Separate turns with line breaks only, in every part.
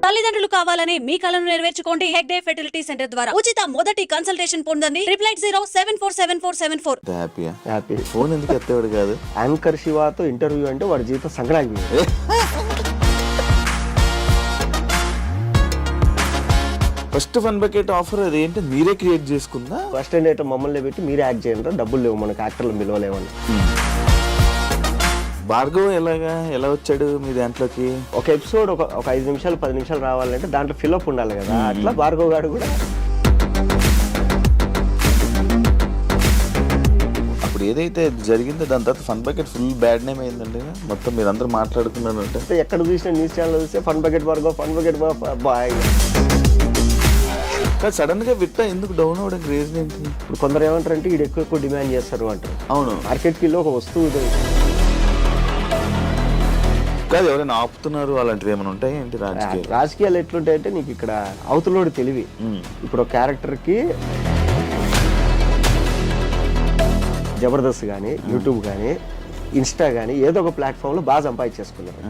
తల్లిదండ్రులు కావాలని మీ కలను నెరవేర్చుకోండి హెగ్డే ఫెర్టిలిటీ సెంటర్ ద్వారా ఉచిత మొదటి కన్సల్టేషన్ పొందండి 8807447474.
హ్యాపీ.
ఫోన్ ఎందుకు ఎత్తేవాడు కాదు?
యాంకర్ శివతో ఇంటర్వ్యూ అంటే వాడి జీవితం Sankranti.
First fun bucket offer అదేంటి మీరే క్రియేట్ చేసుకుందా?
ఫస్ట్ ఏంటంటే మమ్మల్ని పెట్టి మీరే యాక్ట్ చేయండి, డబ్బులు లేవు మనకు, యాక్టర్లు పిలవలేమని.
భార్గవ్ ఎలా వచ్చాడు మీ దాంట్లోకి?
ఒక ఎపిసోడ్ ఒక 5 నిమిషాలు 10 నిమిషాలు రావాలంటే దాంట్లో ఫిల్అప్ ఉండాలి కదా, అట్లా భార్గవ్ గారు కూడా.
అప్పుడు ఏదైతే జరిగిందో దాని తర్వాత Fun Bucket full bad name అయిందండి. మొత్తం మీరందరూ మాట్లాడుకున్నారంటే
ఎక్కడ చూసినా న్యూస్ ఛానల్ చూస్తే Fun Bucket Bhargav, Fun Bucket boy.
కానీ సడన్ గా విట్ట ఎందుకు డౌన్ అవ్వడానికి రీజన్ ఏంటి?
ఇప్పుడు కొందరు ఏమంటారంటే ఇది ఎక్కువ డిమాండ్ చేస్తారు అంటారు.
అవును,
మార్కెట్ కి ఒక వస్తువు
కాదు ఎవరైనా ఆపుతున్నారు అలాంటివి ఏమైనా ఉంటాయి ఏంటి?
రాజకీయాలు ఎట్లుంటాయంటే నీకు ఇక్కడ అవతలోడు తెలివి. ఇప్పుడు ఒక క్యారెక్టర్ కి జబర్దస్త్ కానీ, యూట్యూబ్ కానీ, ఇన్స్టా కానీ ఏదో ఒక ప్లాట్ఫామ్ లో బాగా సంపాదించేసుకున్నారు.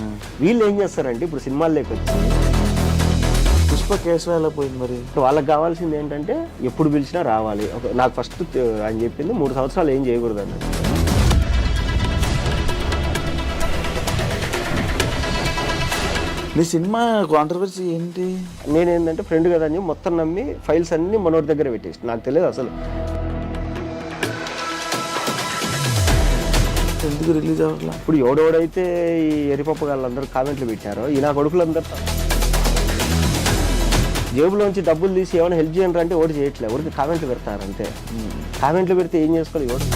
వీళ్ళు ఏం చేస్తారంటే ఇప్పుడు సినిమాల్లోకి వచ్చి
పుష్ప కేసు ఎలా పోయింది మరి?
వాళ్ళకి కావాల్సింది ఏంటంటే ఎప్పుడు పిలిచినా రావాలి. నాకు ఫస్ట్ అని చెప్పింది 3 సంవత్సరాలు ఏం చేయకూడదు అన్నది.
నీ సినిమా కాంట్రవర్సీ ఏంటి?
నేనేంటంటే ఫ్రెండ్ కదా అని మొత్తం నమ్మి ఫైల్స్ అన్ని మనోడి దగ్గర పెట్టేసి, నాకు తెలియదు అసలు
ఎందుకు రిలీజ్ అవ్వట్లా.
ఇప్పుడు ఎవడెవడైతే ఈ ఎరిపప్పు వాళ్ళందరూ కామెంట్లు పెట్టారో ఈ నా కొడుకులందరూ జేబులోంచి డబ్బులు తీసి ఏమైనా హెల్ప్ చేయండి అంటే ఓటు చేయట్లేదు, ఎవరికి కామెంట్లు పెడతారు అంతే. కామెంట్లు పెడితే ఏం చేసుకోవాలి ఎవరు?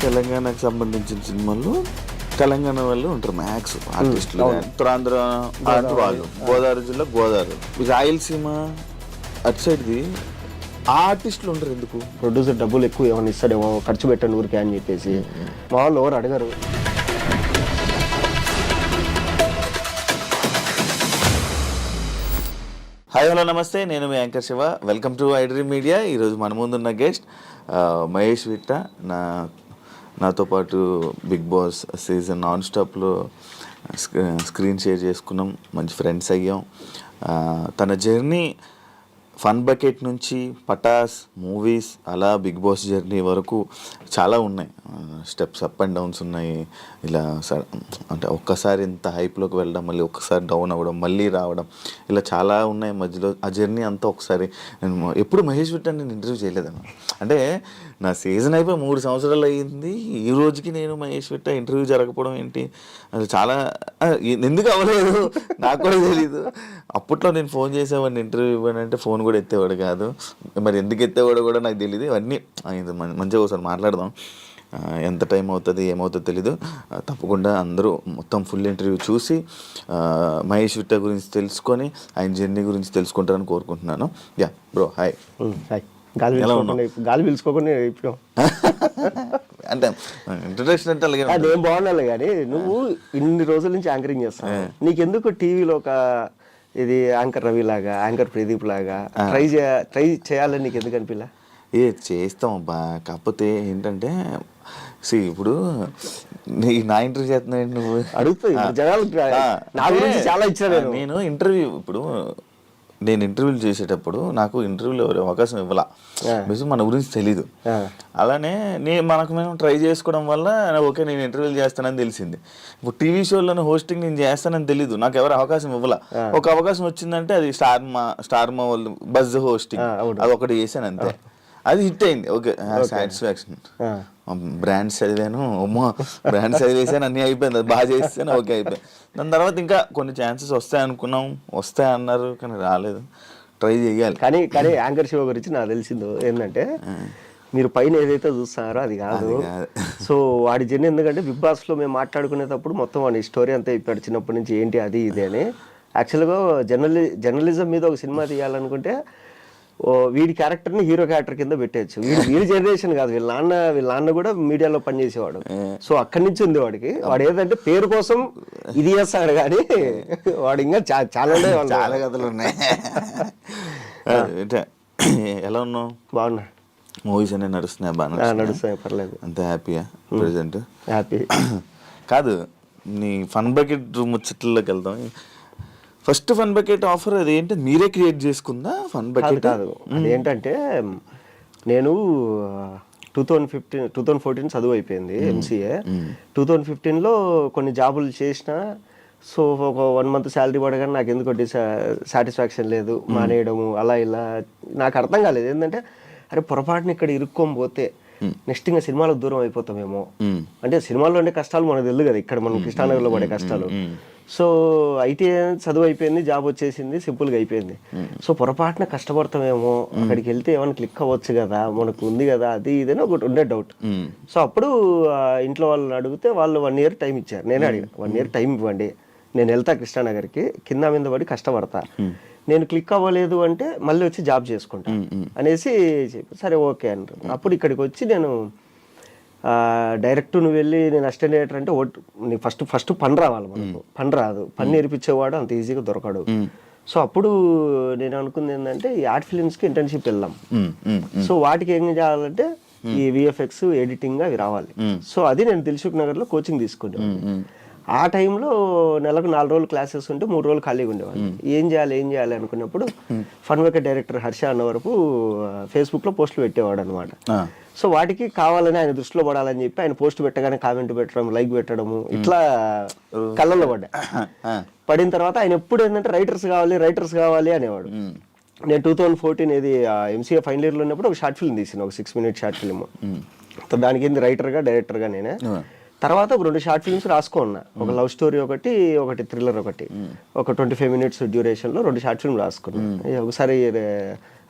తెలంగాణకు సంబంధించిన సినిమాలు తెలంగాణ వాళ్ళు ఉంటారు మ్యాక్స్ ఆర్టిస్టులు. ఉత్తరాంధ్ర వాళ్ళు, గోదావరి జిల్లా గోదావరి, రాయలసీమ అటు సైడ్ది ఆర్టిస్టులు ఉంటారు. ఎందుకు?
ప్రొడ్యూసర్ డబ్బులు ఎక్కువ ఏమైనా ఇస్తాడేమో, ఖర్చు పెట్టండి ఊరికే అని చెప్పేసి మా వాళ్ళు ఎవరు అడగరు.
హాయ్ హలో నమస్తే, నేను మీ anchor Shiva. Welcome to iDream media. ఈరోజు మన ముందున్న గెస్ట్ మహేష్ విట్ట. నాతో పాటు బిగ్ బాస్ సీజన్ నాన్ స్టాప్లో స్క్రీన్ షేర్ చేసుకున్నాం, మంచి ఫ్రెండ్స్ అయ్యాం. తన జర్నీ ఫన్ బకెట్ నుంచి పటాస్ మూవీస్ అలా బిగ్ బాస్ జర్నీ వరకు చాలా ఉన్నాయి. స్టెప్స్ అప్ అండ్ డౌన్స్ ఉన్నాయి. ఇలా అంటే ఒక్కసారి ఇంత హైప్లోకి వెళ్ళడం, మళ్ళీ ఒక్కసారి డౌన్ అవ్వడం, మళ్ళీ రావడం, ఇలా చాలా ఉన్నాయి మధ్యలో. ఆ జర్నీ అంతా ఒకసారి నేను ఎప్పుడు మహేష్ విట్ట నేను ఇంటర్వ్యూ చేయలేదన్న. అంటే నా సీజన్ అయిపోయి 3 సంవత్సరాలు అయ్యింది. ఈ రోజుకి నేను మహేష్ విట్ట ఇంటర్వ్యూ జరగకపోవడం ఏంటి అది చాలా ఎందుకు అవ్వలేదు నాకు కూడా తెలీదు. అప్పట్లో నేను ఫోన్ చేసేవాడిని ఇంటర్వ్యూ ఇవ్వనంటే ఫోన్ కూడా ఎత్తేవాడు కాదు. మరి ఎందుకు ఎత్తేవాడు కూడా నాకు తెలియదు. ఇవన్నీ మంచిగా ఒకసారి మాట్లాడదాం. ఎంత టైం అవుతుంది ఏమవుతుందో తెలీదు. తప్పకుండా అందరూ మొత్తం ఫుల్ ఇంటర్వ్యూ చూసి మహేష్ విట్ట గురించి తెలుసుకొని ఆయన జర్నీ గురించి తెలుసుకుంటారని కోరుకుంటున్నాను. Yeah bro, hi.
హాయ్. గాలి పీల్చుకోకుండా ఇప్పుడు
అంటే ఇంట్రడక్షన్ అంటే అలాగే
అదేం బాగుండాలి. కానీ నువ్వు ఇన్ని రోజుల నుంచి యాంకరింగ్ చేస్తావు, నీకెందుకు టీవీలో ఒక ఇది యాంకర్ రవి లాగా, యాంకర్ ప్రదీప్ లాగా ట్రై చేయాలని నీకు ఎందుకు అనిపిలా?
చేస్తాం అబ్బా. కాకపోతే ఏంటంటే ఇప్పుడు నా ఇంటర్వ్యూ చేస్తున్నావు నువ్వు
అడుగుతావు జనాలు చాలా ఇచ్చాను
నేను ఇంటర్వ్యూ. ఇప్పుడు నేను ఇంటర్వ్యూలు చేసేటప్పుడు నాకు ఇంటర్వ్యూలో అవకాశం ఇవ్వాల, మన గురించి తెలీదు. అలానే మనకు మేము ట్రై చేసుకోవడం వల్ల ఓకే నేను ఇంటర్వ్యూలు చేస్తానని తెలిసింది. ఇప్పుడు టీవీ షోలోనే హోస్టింగ్ నేను చేస్తానని తెలీదు, నాకు ఎవరు అవకాశం ఇవ్వాల. ఒక అవకాశం వచ్చిందంటే అది స్టార్ మా వాళ్ళు బజ్ హోస్టింగ్ అది ఒకటి చేశాను అంతే. అది హిట్ అయింది, ఓకే సాటిస్ఫాక్షన్. బ్రాండ్స్ చదివాను, బ్రాండ్స్ చదివేసాను, అన్నీ అయిపోయింది. అది బాగా చేస్తాను, ఓకే అయిపోయింది. దాని తర్వాత ఇంకా కొన్ని ఛాన్సెస్ వస్తాయి అనుకున్నాం, వస్తాయి అన్నారు కానీ రాలేదు. ట్రై చేయాలి.
కానీ యాంకర్ షో గురించి నాకు తెలిసిందో ఏంటంటే మీరు పైన ఏదైతే చూస్తున్నారో అది కాదు. సో వాడి జర్నీ ఎందుకంటే బిగ్ బాస్లో మేము మాట్లాడుకునేటప్పుడు మొత్తం వాడి స్టోరీ అంతా ఇప్పాడు చిన్నప్పటి నుంచి ఏంటి అది ఇది అని. యాక్చువల్గా జర్నలిజం మీద ఒక సినిమా తీయాలనుకుంటే వీడి క్యారెక్టర్ని హీరో క్యారెక్టర్ కింద పెట్టేయచ్చు. వీడి జనరేషన్ కాదు, వీళ్ళ నాన్న కూడా మీడియాలో పనిచేసేవాడు. సో అక్కడి నుంచి ఉంది వాడికి. వాడు ఏదంటే పేరు కోసం ఇది చేస్తాడు కానీ వాడు ఇంకా చాలా
కథలు ఉన్నాయి. ఎలా ఉన్నావు?
బాగున్నా.
మూవీస్ అన్నీ నడుస్తున్నాయి? బాగా
నడుస్తాయి, పర్లేదు.
అంత హ్యాపీయా ప్రెజెంట్?
హ్యాపీ.
కాదు, నీ ఫన్ బకెట్ ముచ్చట్లోకి వెళ్తాం. ఫస్ట్ ఫన్ బకెట్ ఆఫర్ అదేంటి మీరే క్రియేట్ చేసుకుందా ఫన్ బకెట్?
కాదు అదేంటంటే నేను 2014 చదువు అయిపోయింది ఎంసీఏ. 2015లో కొన్ని జాబులు చేసిన. సో ఒక 1 month శాలరీ పడగానే నాకు ఎందుకు సాటిస్ఫాక్షన్ లేదు, మానేయడము అలా ఇలా. నాకు అర్థం కాలేదు ఏంటంటే అరే పొరపాటున ఇక్కడ ఇరుక్కొని పోతే నెక్స్ట్ ఇంకా సినిమాలకు దూరం అయిపోతామేమో. అంటే సినిమాల్లో ఉండే కష్టాలు మనకు తెలియదు కదా, ఇక్కడ మనం కృష్ణానగర్లో పడే కష్టాలు. సో ఐటీఐ చదువు అయిపోయింది, జాబ్ వచ్చేసింది, సింపుల్గా అయిపోయింది. సో పొరపాటున కష్టపడతామేమో, అక్కడికి వెళ్తే ఏమైనా క్లిక్ అవ్వచ్చు కదా, మనకు ఉంది కదా, అది ఇదని ఒకటి ఉండే డౌట్. సో అప్పుడు ఇంట్లో వాళ్ళని అడిగితే వాళ్ళు 1 year టైం ఇచ్చారు. నేనే అడిగాను 1 year టైం ఇవ్వండి, నేను వెళ్తా కృష్ణానగర్కి, కింద మీద పడి కష్టపడతా, నేను క్లిక్ అవ్వలేదు అంటే మళ్ళీ వచ్చి జాబ్ చేసుకుంటా అనేసి చెప్పి సరే ఓకే అంటారు. అప్పుడు ఇక్కడికి వచ్చి నేను డైరెక్ట్ నువ్వు వెళ్ళి నేను అసిస్టెంట్ డైరెక్టర్ అంటే నీకు ఫస్ట్ పని రావాలి, మనకు పని రాదు, పని నేర్పించేవాడు అంత ఈజీగా దొరకడు. సో అప్పుడు నేను అనుకుంది ఏంటంటే ఈ ఆర్ట్ ఫిలిమ్స్కి ఇంటర్న్షిప్ వెళ్దాం. సో వాటికి ఏం చేయాలంటే ఈ విఎఫ్ఎక్స్ ఎడిటింగ్ అవి రావాలి. సో అది నేను దిల్సుఖ్ నగర్లో కోచింగ్ తీసుకునేవాడిని. ఆ టైంలో నెలకు 4 రోజులు క్లాసెస్ ఉంటే 3 రోజులు ఖాళీగా ఉండేవాళ్ళు. ఏం చేయాలి అనుకున్నప్పుడు ఫన్ బకెట్ డైరెక్టర్ హర్ష అన్న వరకు ఫేస్బుక్లో పోస్టులు పెట్టేవాడు అనమాట. సో వాటికి కావాలని ఆయన దృష్టిలో పడాలని చెప్పి ఆయన పోస్ట్ పెట్టగానే కామెంట్ పెట్టడం, లైక్ పెట్టడము, ఇట్లా కళ్ళల్లో పడిన తర్వాత ఆయన ఎప్పుడు ఏంటంటే రైటర్స్ కావాలి అనేవాడు. నేను 2014 ఇది ఎంసీఏ ఫైనల్ ఇయర్లో ఉన్నప్పుడు ఒక షార్ట్ ఫిల్మ్ తీసిన, ఒక 6 minute షార్ట్ ఫిల్మ్. దానికి ఏంది రైటర్గా డైరెక్టర్గా నేనే. తర్వాత ఒక 2 షార్ట్ ఫిల్మ్స్ రాసుకున్నా, ఒక లవ్ స్టోరీ ఒకటి థ్రిల్లర్ ఒకటి, ఒక 25 minutes డ్యూరేషన్లో 2 షార్ట్ ఫిల్మ్ రాసుకున్నాను. ఒకసారి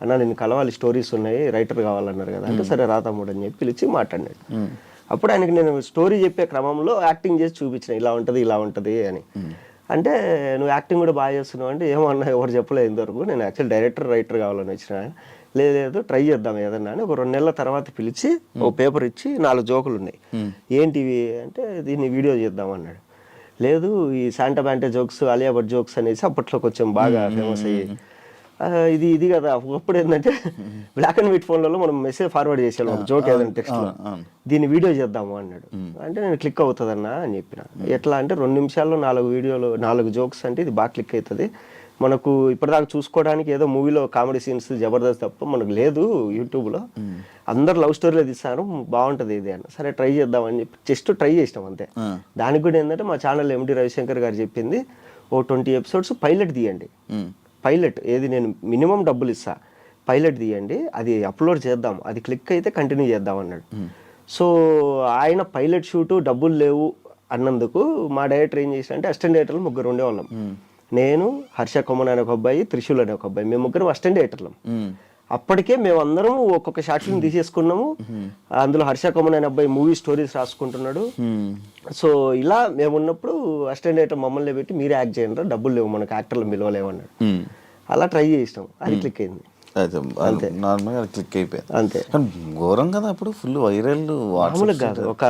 అన్న నేను కలవాలి, స్టోరీస్ ఉన్నాయి, రైటర్ కావాలన్నారు కదా అంటే సరే రా తమ్ముడు అని చెప్పి పిలిచి మాట్లాడినాడు. అప్పుడు ఆయనకి నేను స్టోరీ చెప్పే క్రమంలో యాక్టింగ్ చేసి చూపించిన, ఇలా ఉంటుంది అని. అంటే నువ్వు యాక్టింగ్ కూడా బాగా చేస్తున్నావు అంటే ఏమన్నా ఎవరు చెప్పలేదు ఇంతవరకు, నేను యాక్చువల్ రైటర్ కావాలని వచ్చిన. లేదు ట్రై చేద్దాం ఏదన్నా అని ఒక 2 నెలల తర్వాత పిలిచి ఒక పేపర్ ఇచ్చి 4 జోకులు ఉన్నాయి, ఏంటివి అంటే దీన్ని వీడియో చేద్దాం అన్నాడు. లేదు ఈ శాంటా బ్యాంటే జోక్స్, అలియా భట్ జోక్స్ అనేసి అప్పట్లో కొంచెం బాగా ఫేమస్ అయ్యి ఇది కదా. అప్పుడు ఏంటంటే బ్లాక్ అండ్ వైట్ ఫోన్లలో మనం మెసేజ్ ఫార్వర్డ్ చేసేవాళ్ళం జోక్ ఏదైనా టెక్స్ట్లో, దీన్ని వీడియో చేద్దాము అన్నాడు. అంటే నేను క్లిక్ అవుతుందన్నా అని చెప్పిన. ఎట్లా అంటే 2 నిమిషాల్లో 4 జోక్స్ అంటే ఇది బాగా క్లిక్ అవుతుంది, మనకు ఇప్పటిదాకా చూసుకోవడానికి ఏదో మూవీలో కామెడీ సీన్స్ జబర్దస్త్ తప్ప మనకు లేదు యూట్యూబ్లో, అందరు లవ్ స్టోరీలో తీస్తారు, బాగుంటుంది ఇది అన్న. సరే ట్రై చేద్దామని చెప్పి జస్ట్ ట్రై చేసినాం అంతే. దానికి కూడా ఏంటంటే మా ఛానల్ ఎండి రవిశంకర్ గారు చెప్పింది ఓ 20 episodes పైలట్ తీయండి. పైలట్ ఏది నేను మినిమం డబ్బులు ఇస్తా, పైలట్ తీయండి, అది అప్లోడ్ చేద్దాం, అది క్లిక్ అయితే కంటిన్యూ చేద్దాం అన్నాడు. సో ఆయన పైలట్ షూటు డబ్బులు లేవు అన్నందుకు మా డైరెక్టర్ ఏం చేసిన అంటే అసిస్టెంట్ డైరెక్టర్లు 3 ఉండేవాళ్ళం. నేను, హర్ష కొమ్మన్ అనే ఒక అబ్బాయి, త్రిశూల్ అనే ఒక అబ్బాయి, మేము 3 అసిస్టెంట్ డైరెక్టర్లం. అప్పటికే మేము అందరం ఒక్కొక్క షార్ట్ ఫిల్మ్ తీసేసుకున్నాము. అందులో హర్ష కొమ్మన్ అనే అబ్బాయి మూవీ స్టోరీస్ రాసుకుంటున్నాడు. సో ఇలా మేము ఉన్నప్పుడు అసిస్టెంట్ డైరెక్టర్ మమ్మల్ని పెట్టి మీరు యాక్ట్ చేయండి, డబ్బులు లేవు మనకు, యాక్టర్లు పిలవలేవు అన్నాడు. అలా ట్రై చేసినాం, అది క్లిక్ అయింది.
నార్మల్గా క్లిక్ అయిపోయింది
అంతే.
ఘోరం కదా అప్పుడు, ఫుల్ వైరల్.
మామూలుగా కాదు, ఒక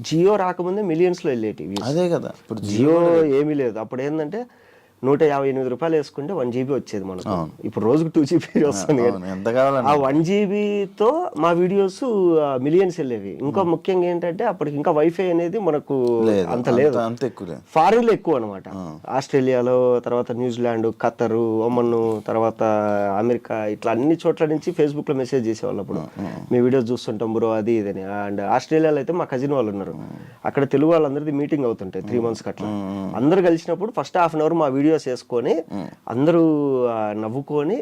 జియో రాకముందే మిలియన్స్ లో వెళ్ళేటివి.
అదే కదా, ఇప్పుడు
జియో ఏమీ లేదు. అప్పుడు ఏంటంటే 158 రూపాయలు వేసుకుంటే 1 GB వచ్చేది మనకు. ఇప్పుడు రోజుకు 2 GB వస్తుంది. ఆ 1 GBతో మా వీడియోస్ మిలియన్స్ వెళ్ళేవి. ఇంకా ముఖ్యంగా ఏంటంటే అప్పటికి ఇంకా వైఫై అనేది మనకు అంత లేదు, ఫారిన్ లో ఎక్కువ అనమాట. ఆస్ట్రేలియాలో, తర్వాత న్యూజిలాండ్, ఖతర్, ఒమన్, తర్వాత అమెరికా, ఇట్లా అన్ని చోట్ల నుంచి ఫేస్బుక్ లో మెసేజ్ చేసేవాళ్ళు అప్పుడు, మీ వీడియోస్ చూస్తుంటాం బ్రో అది ఇదని. అండ్ ఆస్ట్రేలియాలో అయితే మా కజిన్ వాళ్ళు ఉన్నారు, అక్కడ తెలుగు వాళ్ళందరిది మీటింగ్ అవుతుంటాయి 3 months అట్లా. అందరు కలిసినప్పుడు ఫస్ట్ హాఫ్ అన్ అవర్ మా వీడియోస్ వేసుకొని అందరూ నవ్వుకొని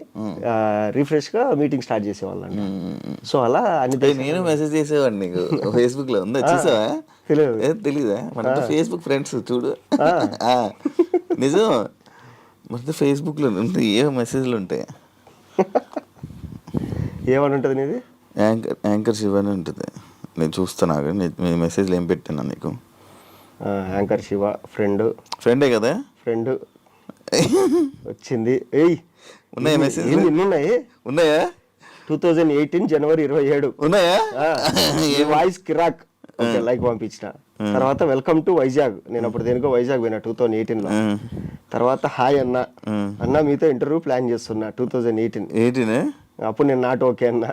రిఫ్రెష్ గా మీటింగ్ స్టార్ట్ చేసేవాళ్ళండి. సో అలా అన్ని
నేను మెసేజ్ చేసేవాడిని నీకు ఫేస్బుక్ లో, ఉందా చూసావా? తెలీదా? మన ఫేస్బుక్ ఫ్రెండ్స్ చూడు, నిజం మన ఫేస్బుక్ లో ఏ మెసేజ్లు ఉంటాయి.
ఏమని ఉంటుంది నీది?
యాంకర్ శివ అని ఉంటుంది, నేను చూస్తాను. మెసేజ్లు ఏం పెట్టాను నీకు?
యాంకర్ శివ ఫ్రెండే కదా, ఫ్రెండ్ వచ్చింది.
ఉన్నాయా మెసేజ్? ఉన్నాయా?
2018 January 27
ఉన్నాయా?
వాయిస్ కిరాక్ లైక్ పంపించిన. తర్వాత వెల్కమ్ టు వైజాగ్, నేను అప్పుడు దేనికో వైజాగ్ పోయినా 2018 లో. తర్వాత హాయ్ అన్న మీతో ఇంటర్వ్యూ ప్లాన్ చేస్తున్నా 2018. అప్పుడు నేను నాట్ ఓకే అన్నా.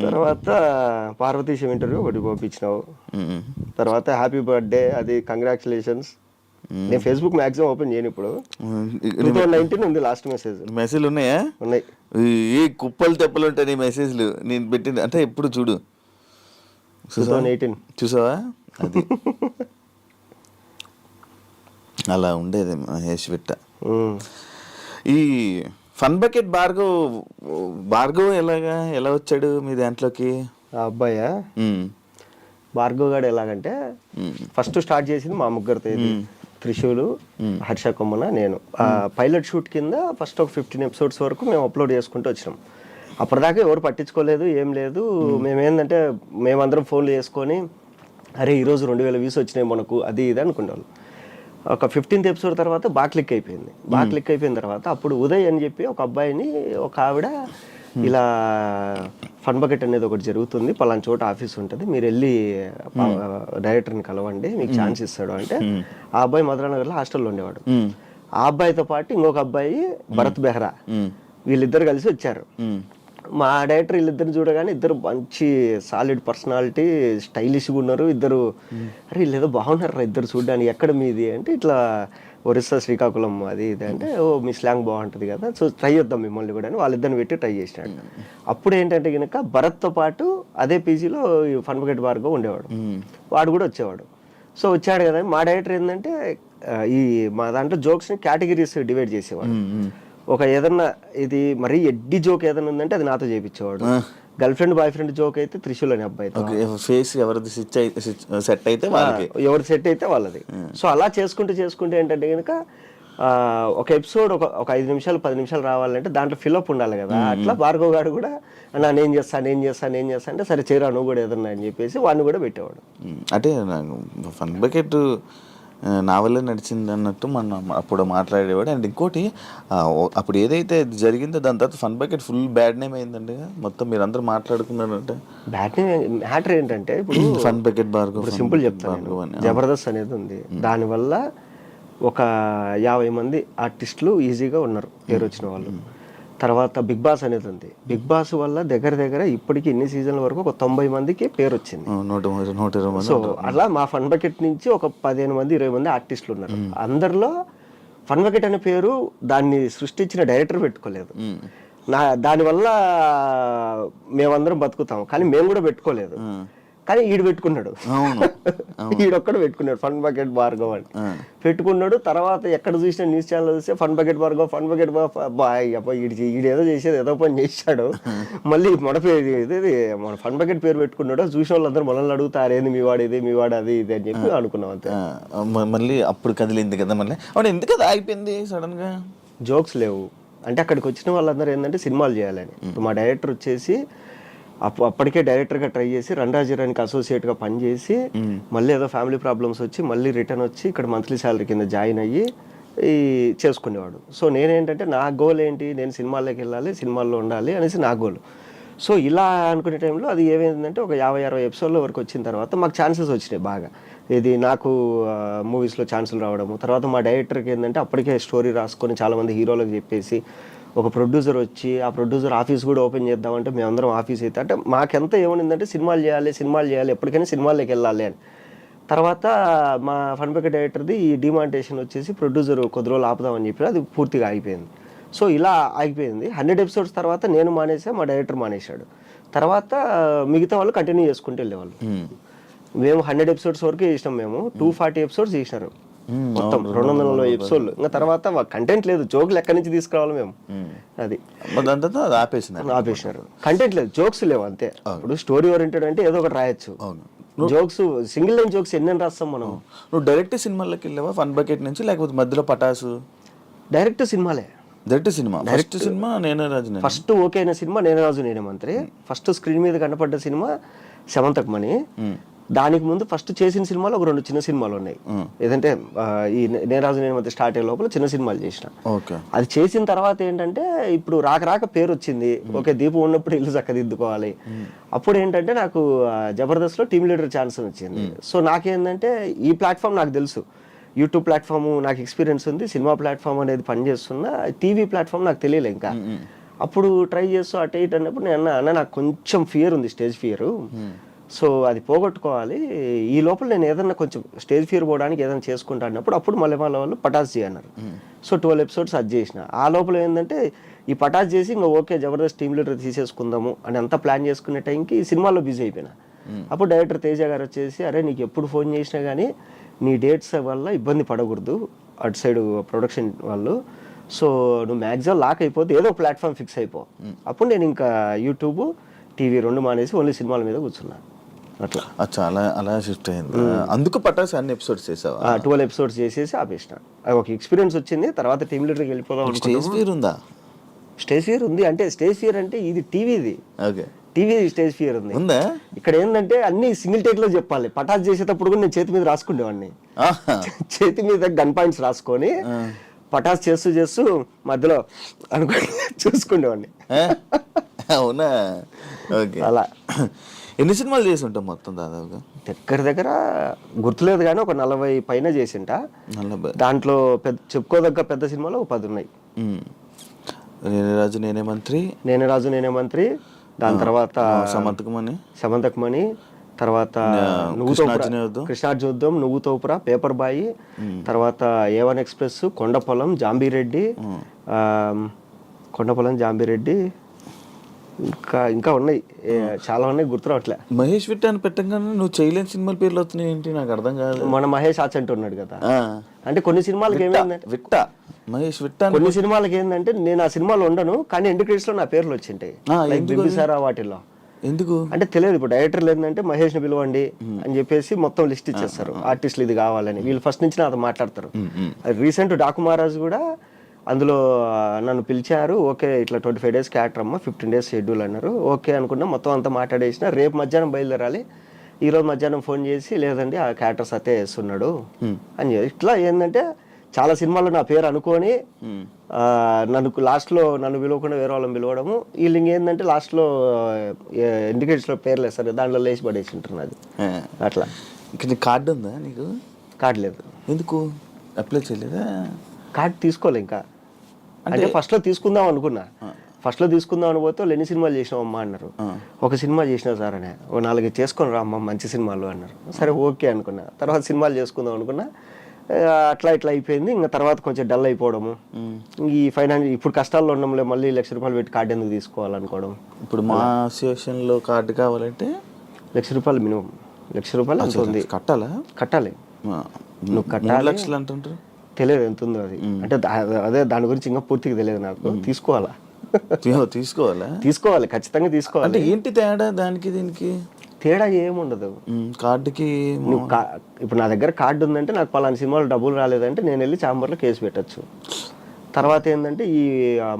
తర్వాత పార్వతీశం ఇంటర్వ్యూ ఒకటి పంపించినావు. తర్వాత హ్యాపీ బర్త్డే, అది కంగ్రాచులేషన్స్ నేను ఫేస్బుక్ మాక్సిమం ఓపెన్ చేయను ఇప్పుడు. 2019 ఉంది లాస్ట్ మెసేజ్.
మెసేజ్లు ఉన్నాయా?
ఉన్నాయి.
ఈ కుప్పలు తెప్పలు ఉంటాయి నీ మెసేజ్లు నేను పెట్టింది అంటే ఎప్పుడు చూడు.
2018
చూసావా? అది అలా ఉండేది మహేష్ విట్ట. ఈ ఫన్ బకెట్ భార్గవ్ ఎలా వచ్చాడు మీ దాంట్లోకి?
ఆ అబ్బాయా భార్గవ్ గారు ఎలాగంటే ఫస్ట్ స్టార్ట్ చేసింది మా ముగ్గురితో, ఇది త్రిశూలు, హర్ష కొమ్మన, నేను. పైలట్ షూట్ కింద ఫస్ట్ ఒక 15 ఎపిసోడ్స్ వరకు మేము అప్లోడ్ చేసుకుంటూ వచ్చినాం. అప్పటిదాకా ఎవరు పట్టించుకోలేదు, ఏం లేదు. మేమేందంటే మేమందరం ఫోన్లు చేసుకొని అరే ఈరోజు 2000 వ్యూస్ వచ్చినాయి మనకు, అది ఇది అనుకునేవాళ్ళు. ఒక 15th ఎపిసోడ్ తర్వాత బాగా క్లిక్ అయిపోయిన తర్వాత అప్పుడు ఉదయ్ అని చెప్పి ఒక అబ్బాయిని, ఒక ఆవిడ ఇలా ఫన్ బకెట్ అనేది ఒకటి జరుగుతుంది, పలానా చోట ఆఫీస్ ఉంటుంది, మీరు వెళ్ళి డైరెక్టర్ని కలవండి, మీకు ఛాన్స్ ఇస్తాడు అంటే, ఆ అబ్బాయి మధురానగర్లో హాస్టల్లో ఉండేవాడు. ఆ అబ్బాయితో పాటు ఇంకొక అబ్బాయి భరత్ బెహ్రా, వీళ్ళిద్దరు కలిసి వచ్చారు. మా డైరెక్టర్ వీళ్ళిద్దరిని చూడగానే ఇద్దరు మంచి సాలిడ్ పర్సనాలిటీ, స్టైలిష్గా ఉన్నారు ఇద్దరు. అరే వీళ్ళు ఏదో బాగున్నారు ఇద్దరు చూడడానికి, ఎక్కడ మీది అంటే ఇట్లా ఒరిస్సా శ్రీకాకుళం అది ఇది అంటే, ఓ మీ స్లాంగ్ బాగుంటుంది కదా, సో ట్రై చేద్దాం మిమ్మల్ని కూడా అని వాళ్ళిద్దరిని పెట్టి ట్రై చేసినాడు. అప్పుడు ఏంటంటే కనుక భరత్తో పాటు అదే పీజీలో ఫన్ బకెట్ భార్గవ్ ఉండేవాడు, వాడు కూడా వచ్చేవాడు. సో వచ్చాడు కదా, మా డైరెక్టర్ ఏంటంటే ఈ మా దాంట్లో జోక్స్ని కేటగిరీస్ డివైడ్ చేసేవాడు. ఒక ఏదన్నా ఇది మరీ ఎడ్డి జోక్ ఏదైనా ఉందంటే అది నాతో చేయించేవాడు. Girl friend boy friend joke అయితే త్రిశూల్ అనే అబ్బాయితో,
ఫేస్ ఎవరిది సెట్ అయితే
ఎవరు సెట్ అయితే వాళ్ళది. సో అలా చేసుకుంటే ఏంటంటే కనుక ఒక ఎపిసోడ్ ఒక 5 నిమిషాలు 10 నిమిషాలు రావాలంటే దాంట్లో ఫిల్అప్ ఉండాలి కదా. అట్లా భార్గవ్ గారు కూడా నేను చేస్తాను అంటే సరే చేరా నువ్వు కూడా ఏదన్నా అని చెప్పేసి వాడిని కూడా పెట్టేవాడు.
అంటే ఫన్ బకెట్ నా వల్లే నడిచింది అన్నట్టు మనం అప్పుడు మాట్లాడేవాడు. అండ్ ఇంకోటి అప్పుడు ఏదైతే జరిగిందో దాని తర్వాత Fun Bucket full bad name అయిందండి మొత్తం, మీరు అందరూ మాట్లాడుకున్నారంటే.
బ్యాడ్ నేమ్ మ్యాటర్ ఏంటంటే ఇప్పుడు
ఫన్ బకెట్ భార్గవ్,
సింపుల్ చెప్తాను, జబర్దస్త్ అనేది ఉంది, దానివల్ల ఒక 50 మంది ఆర్టిస్టులు ఈజీగా ఉన్నారు పేరు వచ్చిన వాళ్ళు. తర్వాత బిగ్ బాస్ అనేది ఉంది, బిగ్ బాస్ వల్ల దగ్గర ఇప్పటికి ఇన్ని సీజన్ల వరకు ఒక 90 మందికి పేరు వచ్చింది.
120 మంది.
సో అలా మా ఫన్ బకెట్ నుంచి ఒక 15 మంది 20 మంది ఆర్టిస్టులు ఉన్నారు. అందరిలో ఫన్ బకెట్ అనే పేరు దాన్ని సృష్టించిన డైరెక్టర్ పెట్టుకోలేదు. దానివల్ల మేమందరం బతుకుతాం, కానీ మేము కూడా పెట్టుకోలేదు. కానీ ఈడు పెట్టుకున్నాడు, ఈడొక్కడు పెట్టుకున్నాడు ఫన్ బకెట్ భార్గవ్ అని పెట్టుకున్నాడు. తర్వాత ఎక్కడ చూసిన న్యూస్ ఛానల్ చూస్తే ఫన్ బకెట్ భార్గవ్ ఈడేదో చేసేది ఏదో పని చేశాడు, మళ్ళీ మన ఫన్ బకెట్ పేరు పెట్టుకున్నాడు. చూసిన వాళ్ళందరూ మనల్ని అడుగుతారు ఏంది మీ వాడు అది ఇది అని చెప్పి అనుకున్నాం అంతే.
మళ్ళీ అప్పుడు కదిలింది కదా మళ్ళీ. అవును, ఎందుకు అది ఆగిపోయింది సడన్ గా?
జోక్స్ లేవు అంటే అక్కడికి వచ్చిన వాళ్ళందరూ ఏంటంటే సినిమాలు చేయాలని. ఇప్పుడు మా డైరెక్టర్ వచ్చేసి అప్పటికే డైరెక్టర్గా ట్రై చేసి రండాజీరానికి అసోసియేట్గా పనిచేసి మళ్ళీ ఏదో ఫ్యామిలీ ప్రాబ్లమ్స్ వచ్చి మళ్ళీ రిటర్న్ వచ్చి ఇక్కడ మంత్లీ శాలరీ కింద జాయిన్ అయ్యి చేసుకునేవాడు. సో నేనేంటంటే నా గోల్ ఏంటి, నేను సినిమాల్లోకి వెళ్ళాలి, సినిమాల్లో ఉండాలి అనేసి నా గోల్. సో ఇలా అనుకునే టైంలో అది ఏమైందంటే ఒక 50-60 ఎపిసోడ్ల వరకు వచ్చిన తర్వాత మాకు ఛాన్సెస్ వచ్చినాయి బాగా. ఇది నాకు మూవీస్లో ఛాన్సులు రావడము, తర్వాత మా డైరెక్టర్కి ఏంటంటే అప్పటికే స్టోరీ రాసుకొని చాలామంది హీరోలకు చెప్పేసి ఒక ప్రొడ్యూసర్ వచ్చి ఆ ప్రొడ్యూసర్ ఆఫీస్ కూడా ఓపెన్ చేద్దామంటే మేమందరం ఆఫీస్ అయితే అంటే మాకెంత ఏమనిందంటే సినిమాలు చేయాలి ఎప్పటికైనా సినిమాల్లోకి వెళ్ళాలి అని. తర్వాత మా ఫన్ బకెట్ డైరెక్టర్ది ఈ డిమాంటేషన్ వచ్చేసి ప్రొడ్యూసర్ కొద్ది రోజులు ఆపుదామని చెప్పి అది పూర్తిగా ఆగిపోయింది. సో ఇలా ఆగిపోయింది. 100 ఎపిసోడ్స్ తర్వాత నేను మానేసా, మా డైరెక్టర్ మానేశాడు. తర్వాత మిగతా వాళ్ళు కంటిన్యూ చేసుకుంటూ వెళ్ళేవాళ్ళు. మేము 100 ఎపిసోడ్స్ వరకు చేసినాం, మేము 240 ఎపిసోడ్స్ చేసినారు మొత్తం 240 ఎపిసోడ్లు. ఇంకా తర్వాత కంటెంట్ లేదు, జోకులు ఎక్కడి నుంచి తీసుకురావాలి మేము, అది ఆపేసినారు. కంటెంట్ లేదు, జోక్స్ లేవు అంతే. ఇప్పుడు స్టోరీ ఓరియంటెడ్ అంటే ఏదో ఒకటి రాయొచ్చు, జోక్స్ సింగిల్ లైన్ జోక్స్ ఎన్ని రాస్తాం మనం.
నువ్వు డైరెక్ట్ సినిమాలోకి వెళ్ళావా ఫన్ బకెట్ నుంచి, లేకపోతే మధ్యలో పటాసు?
డైరెక్ట్ సినిమాలే.
ఫస్ట్ సినిమా నేనే రాజు,
ఫస్ట్ ఓకే అయిన సినిమా నేనే రాజు నేనే మంత్రి. ఫస్ట్ స్క్రీన్ మీద కనపడ్డ సినిమా సెవెంతక్ మణి. దానికి ముందు ఫస్ట్ చేసిన సినిమాలు ఒక 2 చిన్న సినిమాలు ఉన్నాయి. ఏదంటే ఈ నేరాజు నేను మంత్రి స్టార్ట్ అయ్యే లోపల చిన్న సినిమాలు చేసిన. అది చేసిన తర్వాత ఏంటంటే ఇప్పుడు రాక పేరు వచ్చింది, ఓకే దీపం ఉన్నప్పుడు ఇల్లు చక్కదిద్దుకోవాలి. అప్పుడు ఏంటంటే నాకు జబర్దస్త్లో టీమ్ లీడర్ ఛాన్స్ వచ్చింది. సో నాకేంటంటే ఈ ప్లాట్ఫామ్ నాకు తెలుసు, యూట్యూబ్ ప్లాట్ఫామ్ నాకు ఎక్స్పీరియన్స్ ఉంది, సినిమా ప్లాట్ఫామ్ అనేది పనిచేస్తున్నా, టీవీ ప్లాట్ఫామ్ నాకు తెలియలే ఇంకా. అప్పుడు ట్రై చేస్తూ అటు ఇటు అన్నప్పుడు నేను అన్న నాకు కొంచెం ఫియర్ ఉంది, స్టేజ్ ఫియర్, సో అది పోగొట్టుకోవాలి. ఈ లోపల నేను ఏదన్నా కొంచెం స్టేజ్ ఫియర్ పోవడానికి ఏదైనా చేసుకుంటా అన్నప్పుడు అప్పుడు మల్లెమాల వాళ్ళు పటాస్ చేయన్నారు. సో 12 ఎపిసోడ్స్ అది చేసిన. ఆ లోపల ఏంటంటే ఈ పటాస్ చేసి ఇంకా ఓకే జబర్దస్త్ టీమ్ లీడర్ తీసేసుకుందాము అని అంతా ప్లాన్ చేసుకునే టైంకి ఈ సినిమాలో బిజీ అయిపోయినా. అప్పుడు డైరెక్టర్ తేజ గారు వచ్చేసి అరే నీకు ఎప్పుడు ఫోన్ చేసినా కానీ నీ డేట్స్ వల్ల ఇబ్బంది పడకూడదు అటు సైడ్ ప్రొడక్షన్ వాళ్ళు, సో నువ్వు మ్యాక్సిమం లాక్ అయిపోతే ఏదో ప్లాట్ఫామ్ ఫిక్స్ అయిపో. అప్పుడు నేను ఇంకా యూట్యూబ్ టీవీ 2 మానేసి ఓన్లీ సినిమాల మీద కూర్చున్నాను. అట్లా
చాలా అలా షిఫ్ట్ అయింది. అందుకు పటాస్ అన్ని ఎపిసోడ్స్ చేసావా?
12 ఎపిసోడ్స్ చేసేసి ఆపేసిన. అది ఒక ఎక్స్పీరియన్స్ వచ్చింది. తర్వాత టీమ్ లీడర్కి వెళ్ళిపోదాం.
స్టేజ్ ఫియర్ ఉందా?
స్టేజ్ ఫియర్ ఉంది. అంటే స్టేజ్ ఫియర్ అంటే ఇది టీవీది,
ఓకే
టీవీ స్టేజ్ ఫియర్ ఉంది.
ఉందా?
ఇక్కడ ఏంటంటే అన్ని సింగిల్ టేక్ లో చెప్పాలి. పటాస్ చేసేటప్పుడు కూడా నేను చేతి మీద రాసుకునేవాడిని. చేతి మీద గన్ పాయింట్స్ రాసుకొని పటాస్ చేస్తూ చేస్తూ మధ్యలో అనుకుని చూసుకునేవాడిని.
అవునా? ఓకే.
అలా
ఎన్ని సినిమాలు చేసి ఉంటాం మొత్తం దాదాపుగా?
దగ్గర గుర్తులేదు కానీ ఒక 40 పైన చేసింట.
40.
దాంట్లో చెప్పుకోదగ్గ పెద్ద సినిమాలు 10 ఉన్నాయి.
నేనే రాజు నేనే మంత్రి,
నేనే రాజు నేనే మంత్రి, దాని తర్వాత సమంతకమణి, తర్వాత కృష్ణార్జునం, నువ్వు తోపురా, పేపర్ బాయి, తర్వాత A1 ఎక్స్ప్రెస్, కొండపొలం, జాంబీరెడ్డి, ఇంకా ఉన్నాయి, చాలా ఉన్నాయి, గుర్తు రావట్లే.
మహేష్ విట్ట అని పెట్టగానే నువ్వు చేయలేని సినిమాల పేర్లు వస్తున్నాయి ఏంటి? నాకు అర్థం కాదు.
మన మహేష్ ఆచంట ఉన్నాడు కదా, అంటే కొన్ని సినిమాలకి ఏమైందంటే
విట్ట మహేష్ విట్ట,
కొన్ని సినిమాలకి ఏంటంటే నేను ఆ సినిమాలో ఉండను కానీ ఎండ్ క్రెడిట్స్ లో నా పేర్లు వచ్చింటాయి బింబిసారా వాటిల్లో.
ఎందుకు
అంటే తెలియదు. ఇప్పుడు డైరెక్టర్లు ఏంటంటే మహేష్ ని పిలవండి అని చెప్పేసి మొత్తం లిస్ట్ ఇచ్చేస్తారు, ఆర్టిస్టులు ఇది కావాలని. వీళ్ళు ఫస్ట్ నుంచి నాతో మాట్లాడతారు. రీసెంట్ డాకు మహారాజ్ కూడా అందులో నన్ను పిలిచారు. ఓకే ఇట్లా 25 days క్యారెక్టర్ అమ్మ, 15 days షెడ్యూల్ అన్నారు. ఓకే అనుకున్నా, మొత్తం అంతా మాట్లాడేసిన. రేపు మధ్యాహ్నం బయలుదేరాలి. ఈరోజు మధ్యాహ్నం ఫోన్ చేసి లేదండి ఆ క్యారెక్టర్ సత్య వేస్తున్నాడు అని చెప్పి. ఇట్లా ఏంటంటే చాలా సినిమాల్లో నా పేరు అనుకొని నన్ను లాస్ట్లో నన్ను పిలవకుండా వేరే వాళ్ళని పిలవడము. వీళ్ళు ఇంకేంటంటే లాస్ట్లో ఇండికేట్స్లో పేర్లు వేస్తారు, దాంట్లో లేచి పడేసి ఉంటారు. అది అట్లా.
ఇక్కడ కార్డు ఉందా నీకు?
కార్డు లేదు.
ఎందుకు అప్లై చేయలేదా?
కార్డు తీసుకోలే ఇంకా. అంటే ఫస్ట్లో తీసుకుందాం అనుకున్నా. ఫస్ట్లో తీసుకుందాం అని పోతే ఎన్ని సినిమాలు చేసినావు అమ్మా అన్నారు. ఒక సినిమా చేసినా సార్ అని. ఓ 4 చేసుకొని రా అమ్మ మంచి సినిమాలు అన్నారు. సరే ఓకే అనుకున్నా. తర్వాత సినిమాలు చేసుకుందాం అనుకున్నా. అట్లా ఇట్లా అయిపోయింది. ఇంకా తర్వాత కొంచెం డల్ అయిపోవడము. ఈ ఫైనాన్స్ ఇప్పుడు కష్టాల్లో ఉండడంలో మళ్ళీ ₹1,00,000 పెట్టి కార్డు ఎందుకు తీసుకోవాలనుకోవడం.
ఇప్పుడు మా అసోసియేషన్లో కార్డు కావాలంటే
₹1,00,000 మినిమం. ₹1,00,000 ఎంత ఉంది కట్టాలి. నువ్వు కట్టాలి.
3 లక్షలు అంటుంటారు,
తెలియదు ఎంత ఉందో అది. అంటే అదే దాని గురించి ఇంకా పూర్తిగా తెలియదు నాకు. తీసుకోవాలి ఖచ్చితంగా తీసుకోవాలి.
అంటే ఏంటి తేడా దానికి దీనికి?
తేడా ఏముండదు.
కార్డుకి
ఇప్పుడు నా దగ్గర కార్డు ఉందంటే నాకు పలానా సినిమాలో డబ్బులు రాలేదంటే నేను వెళ్ళి ఛాంబర్లో కేసు పెట్టచ్చు. తర్వాత ఏంటంటే ఈ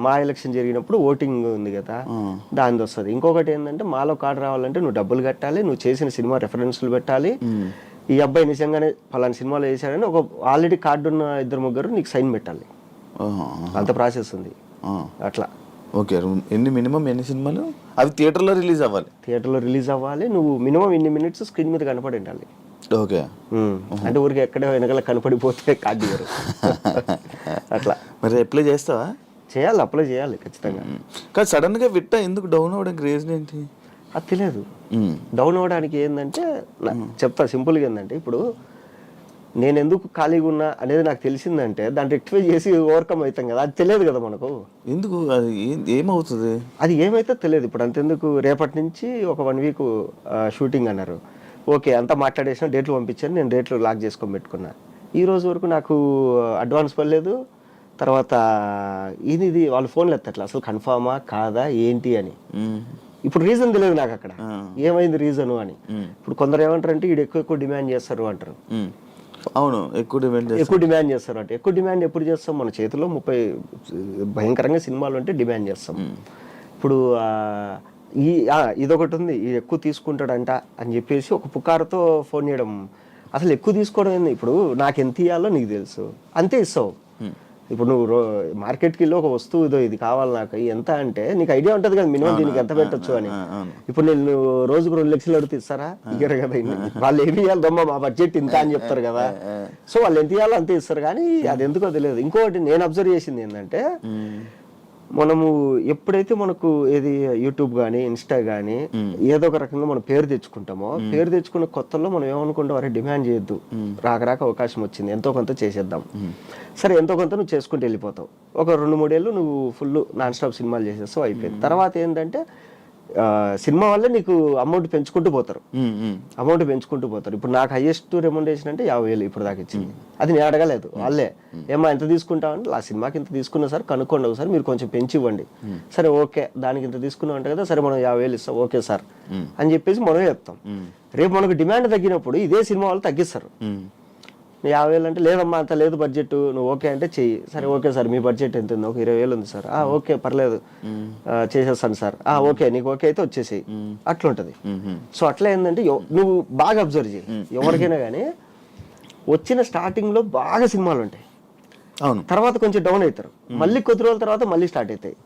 మా ఎలక్షన్ జరిగినప్పుడు ఓటింగ్ ఉంది కదా, దాని వస్తుంది. ఇంకొకటి ఏంటంటే మాలో కార్డు రావాలంటే నువ్వు డబ్బులు కట్టాలి, నువ్వు చేసిన సినిమా రెఫరెన్స్లు పెట్టాలి. ఈ అబ్బాయి నిజంగానే పలానా సినిమాలో వేసాడని ఒక ఆల్రెడీ కార్డు ఉన్న 2-3 నీకు సైన్ పెట్టాలి. అంత ప్రాసెస్ ఉంది అట్లా.
ఓకే. మినిమం ఎన్ని సినిమాలు? అవి థియేటర్లో రిలీజ్ అవ్వాలి. నువ్వు మినిమం ఇన్ని మినిట్స్ స్క్రీన్ మీద కనపడి ఉండాలి. ఓకే. అంటే ఊరికి ఎక్కడ వెనకాల కనపడిపోతే కార్డు ఇవ్వరు. అట్లా. మరి అప్లై చేస్తావా?
అప్లై చేయాలి ఖచ్చితంగా.
కానీ సడన్ గా విట్ట ఎందుకు డౌన్ అవ్వడానికి రీజన్ ఏంటి?
అది తెలియదు. డౌన్ అవ్వడానికి ఏంటంటే చెప్తా సింపుల్గా ఏంటంటే ఇప్పుడు నేను ఎందుకు ఖాళీగా ఉన్నా అనేది నాకు తెలిసిందంటే దాన్ని రెక్టిఫై చేసి ఓవర్కమ్ అవుతాం కదా. అది తెలియదు కదా మనకు.
ఎందుకు అది ఏమవుతుంది?
అది ఏమైతే తెలియదు. ఇప్పుడు అంతెందుకు రేపటి నుంచి ఒక 1 week షూటింగ్ అన్నారు. ఓకే అంతా మాట్లాడేసిన డేట్లు పంపించాను. నేను డేట్లు లాక్ చేసుకొని పెట్టుకున్నా. ఈ రోజు వరకు నాకు అడ్వాన్స్ పడలేదు. తర్వాత ఇది వాళ్ళు ఫోన్లు ఎత్తట్లా అసలు కన్ఫామా కాదా ఏంటి అని. ఇప్పుడు రీజన్ తెలియదు నాకు అక్కడ ఏమైంది రీజను అని. ఇప్పుడు కొందరు ఏమంటారంటే వీడు ఎక్కువ డిమాండ్ చేస్తారు అంటారు.
అవును, ఎక్కువ
డిమాండ్ చేస్తారు అంటే. ఎక్కువ డిమాండ్ ఎప్పుడు చేస్తాం? మన చేతిలో 30 భయంకరంగా సినిమాలు అంటే డిమాండ్ చేస్తాం. ఇప్పుడు ఇదొకటి ఉంది, ఎక్కువ తీసుకుంటాడంట అని చెప్పేసి ఒక పుకారుతో ఫోన్ చేయడం. అసలు ఎక్కువ తీసుకోవడం ఏంది? ఇప్పుడు నాకు ఎంత ఇవ్వాలో నీకు తెలుసు, అంతే ఇస్తావు. ఇప్పుడు నువ్వు మార్కెట్కి వెళ్ళి ఒక వస్తువు ఇది కావాలి నాకు ఎంత అంటే నీకు ఐడియా ఉంటుంది కదా మినిమం దీనికి ఎంత పెట్టచ్చు అని. ఇప్పుడు నేను రోజుకు 2 లక్షలు అడిగితే ఇస్తారా? ఇయ్యరు కదా. వాళ్ళు ఏమి ఇవ్వాలి దొమ్మ మా బడ్జెట్ ఇంత అని చెప్తారు కదా. సో వాళ్ళు ఎంత ఇవ్వాలో అంతే ఇస్తారు కానీ అది ఎందుకో తెలియదు. ఇంకొకటి నేను అబ్జర్వ్ చేసింది ఏంటంటే మనము ఎప్పుడైతే మనకు ఏది యూట్యూబ్ కానీ ఇన్స్టా కానీ ఏదో ఒక రకంగా మనం పేరు తెచ్చుకుంటామో, పేరు తెచ్చుకున్న కొత్తలో మనం ఏమనుకుంటాం, అరే డిమాండ్ చేయొద్దు, రాక అవకాశం వచ్చింది, ఎంతో కొంత చేసేద్దాం. సరే ఎంతో కొంత నువ్వు చేసుకుంటూ వెళ్ళిపోతావు. ఒక 2-3 ఏళ్ళు నువ్వు ఫుల్ నాన్ స్టాప్ సినిమాలు చేసేస్తావు, అయిపోయింది. తర్వాత ఏంటంటే సినిమా వల్లే నీకు అమౌంట్ పెంచుకుంటూ పోతారు. ఇప్పుడు నాకు హైయెస్ట్ రెమ్యునరేషన్ అంటే 50,000 ఇప్పుడు దాకా ఇచ్చింది. అది నేను అడగలేదు, వాళ్ళే ఏమా ఎంత తీసుకుంటామంటే ఆ సినిమాకి ఇంత తీసుకున్నా సార్, కనుక్కోండి ఒకసారి, మీరు కొంచెం పెంచి ఇవ్వండి. సరే ఓకే, దానికి ఇంత తీసుకున్నాం అంటే కదా, సరే మనం 50,000 ఇస్తాం, ఓకే సార్ అని చెప్పేసి మనమే చెప్తాం. రేపు మనకు డిమాండ్ తగ్గినప్పుడు ఇదే సినిమా వాళ్ళు తగ్గిస్తారు. 50,000 అంటే లేదమ్మా అంత లేదు బడ్జెట్, నువ్వు ఓకే అంటే చెయ్యి. సరే ఓకే సార్, మీ బడ్జెట్ ఎంత ఉంది? ఒక 20,000 ఉంది సార్. ఓకే పర్లేదు చేసేస్తాను సార్. ఓకే నీకు ఓకే అయితే వచ్చేసేయి. అట్లుంటది. సో అట్లా ఏంటంటే నువ్వు బాగా అబ్జర్వ్ చేయి, ఎవరికైనా కానీ వచ్చిన స్టార్టింగ్ లో బాగా సినిమాలు ఉంటాయి,
అవును,
తర్వాత కొంచెం డౌన్ అవుతారు, మళ్ళీ కొద్ది రోజుల తర్వాత మళ్ళీ స్టార్ట్ అవుతాయి.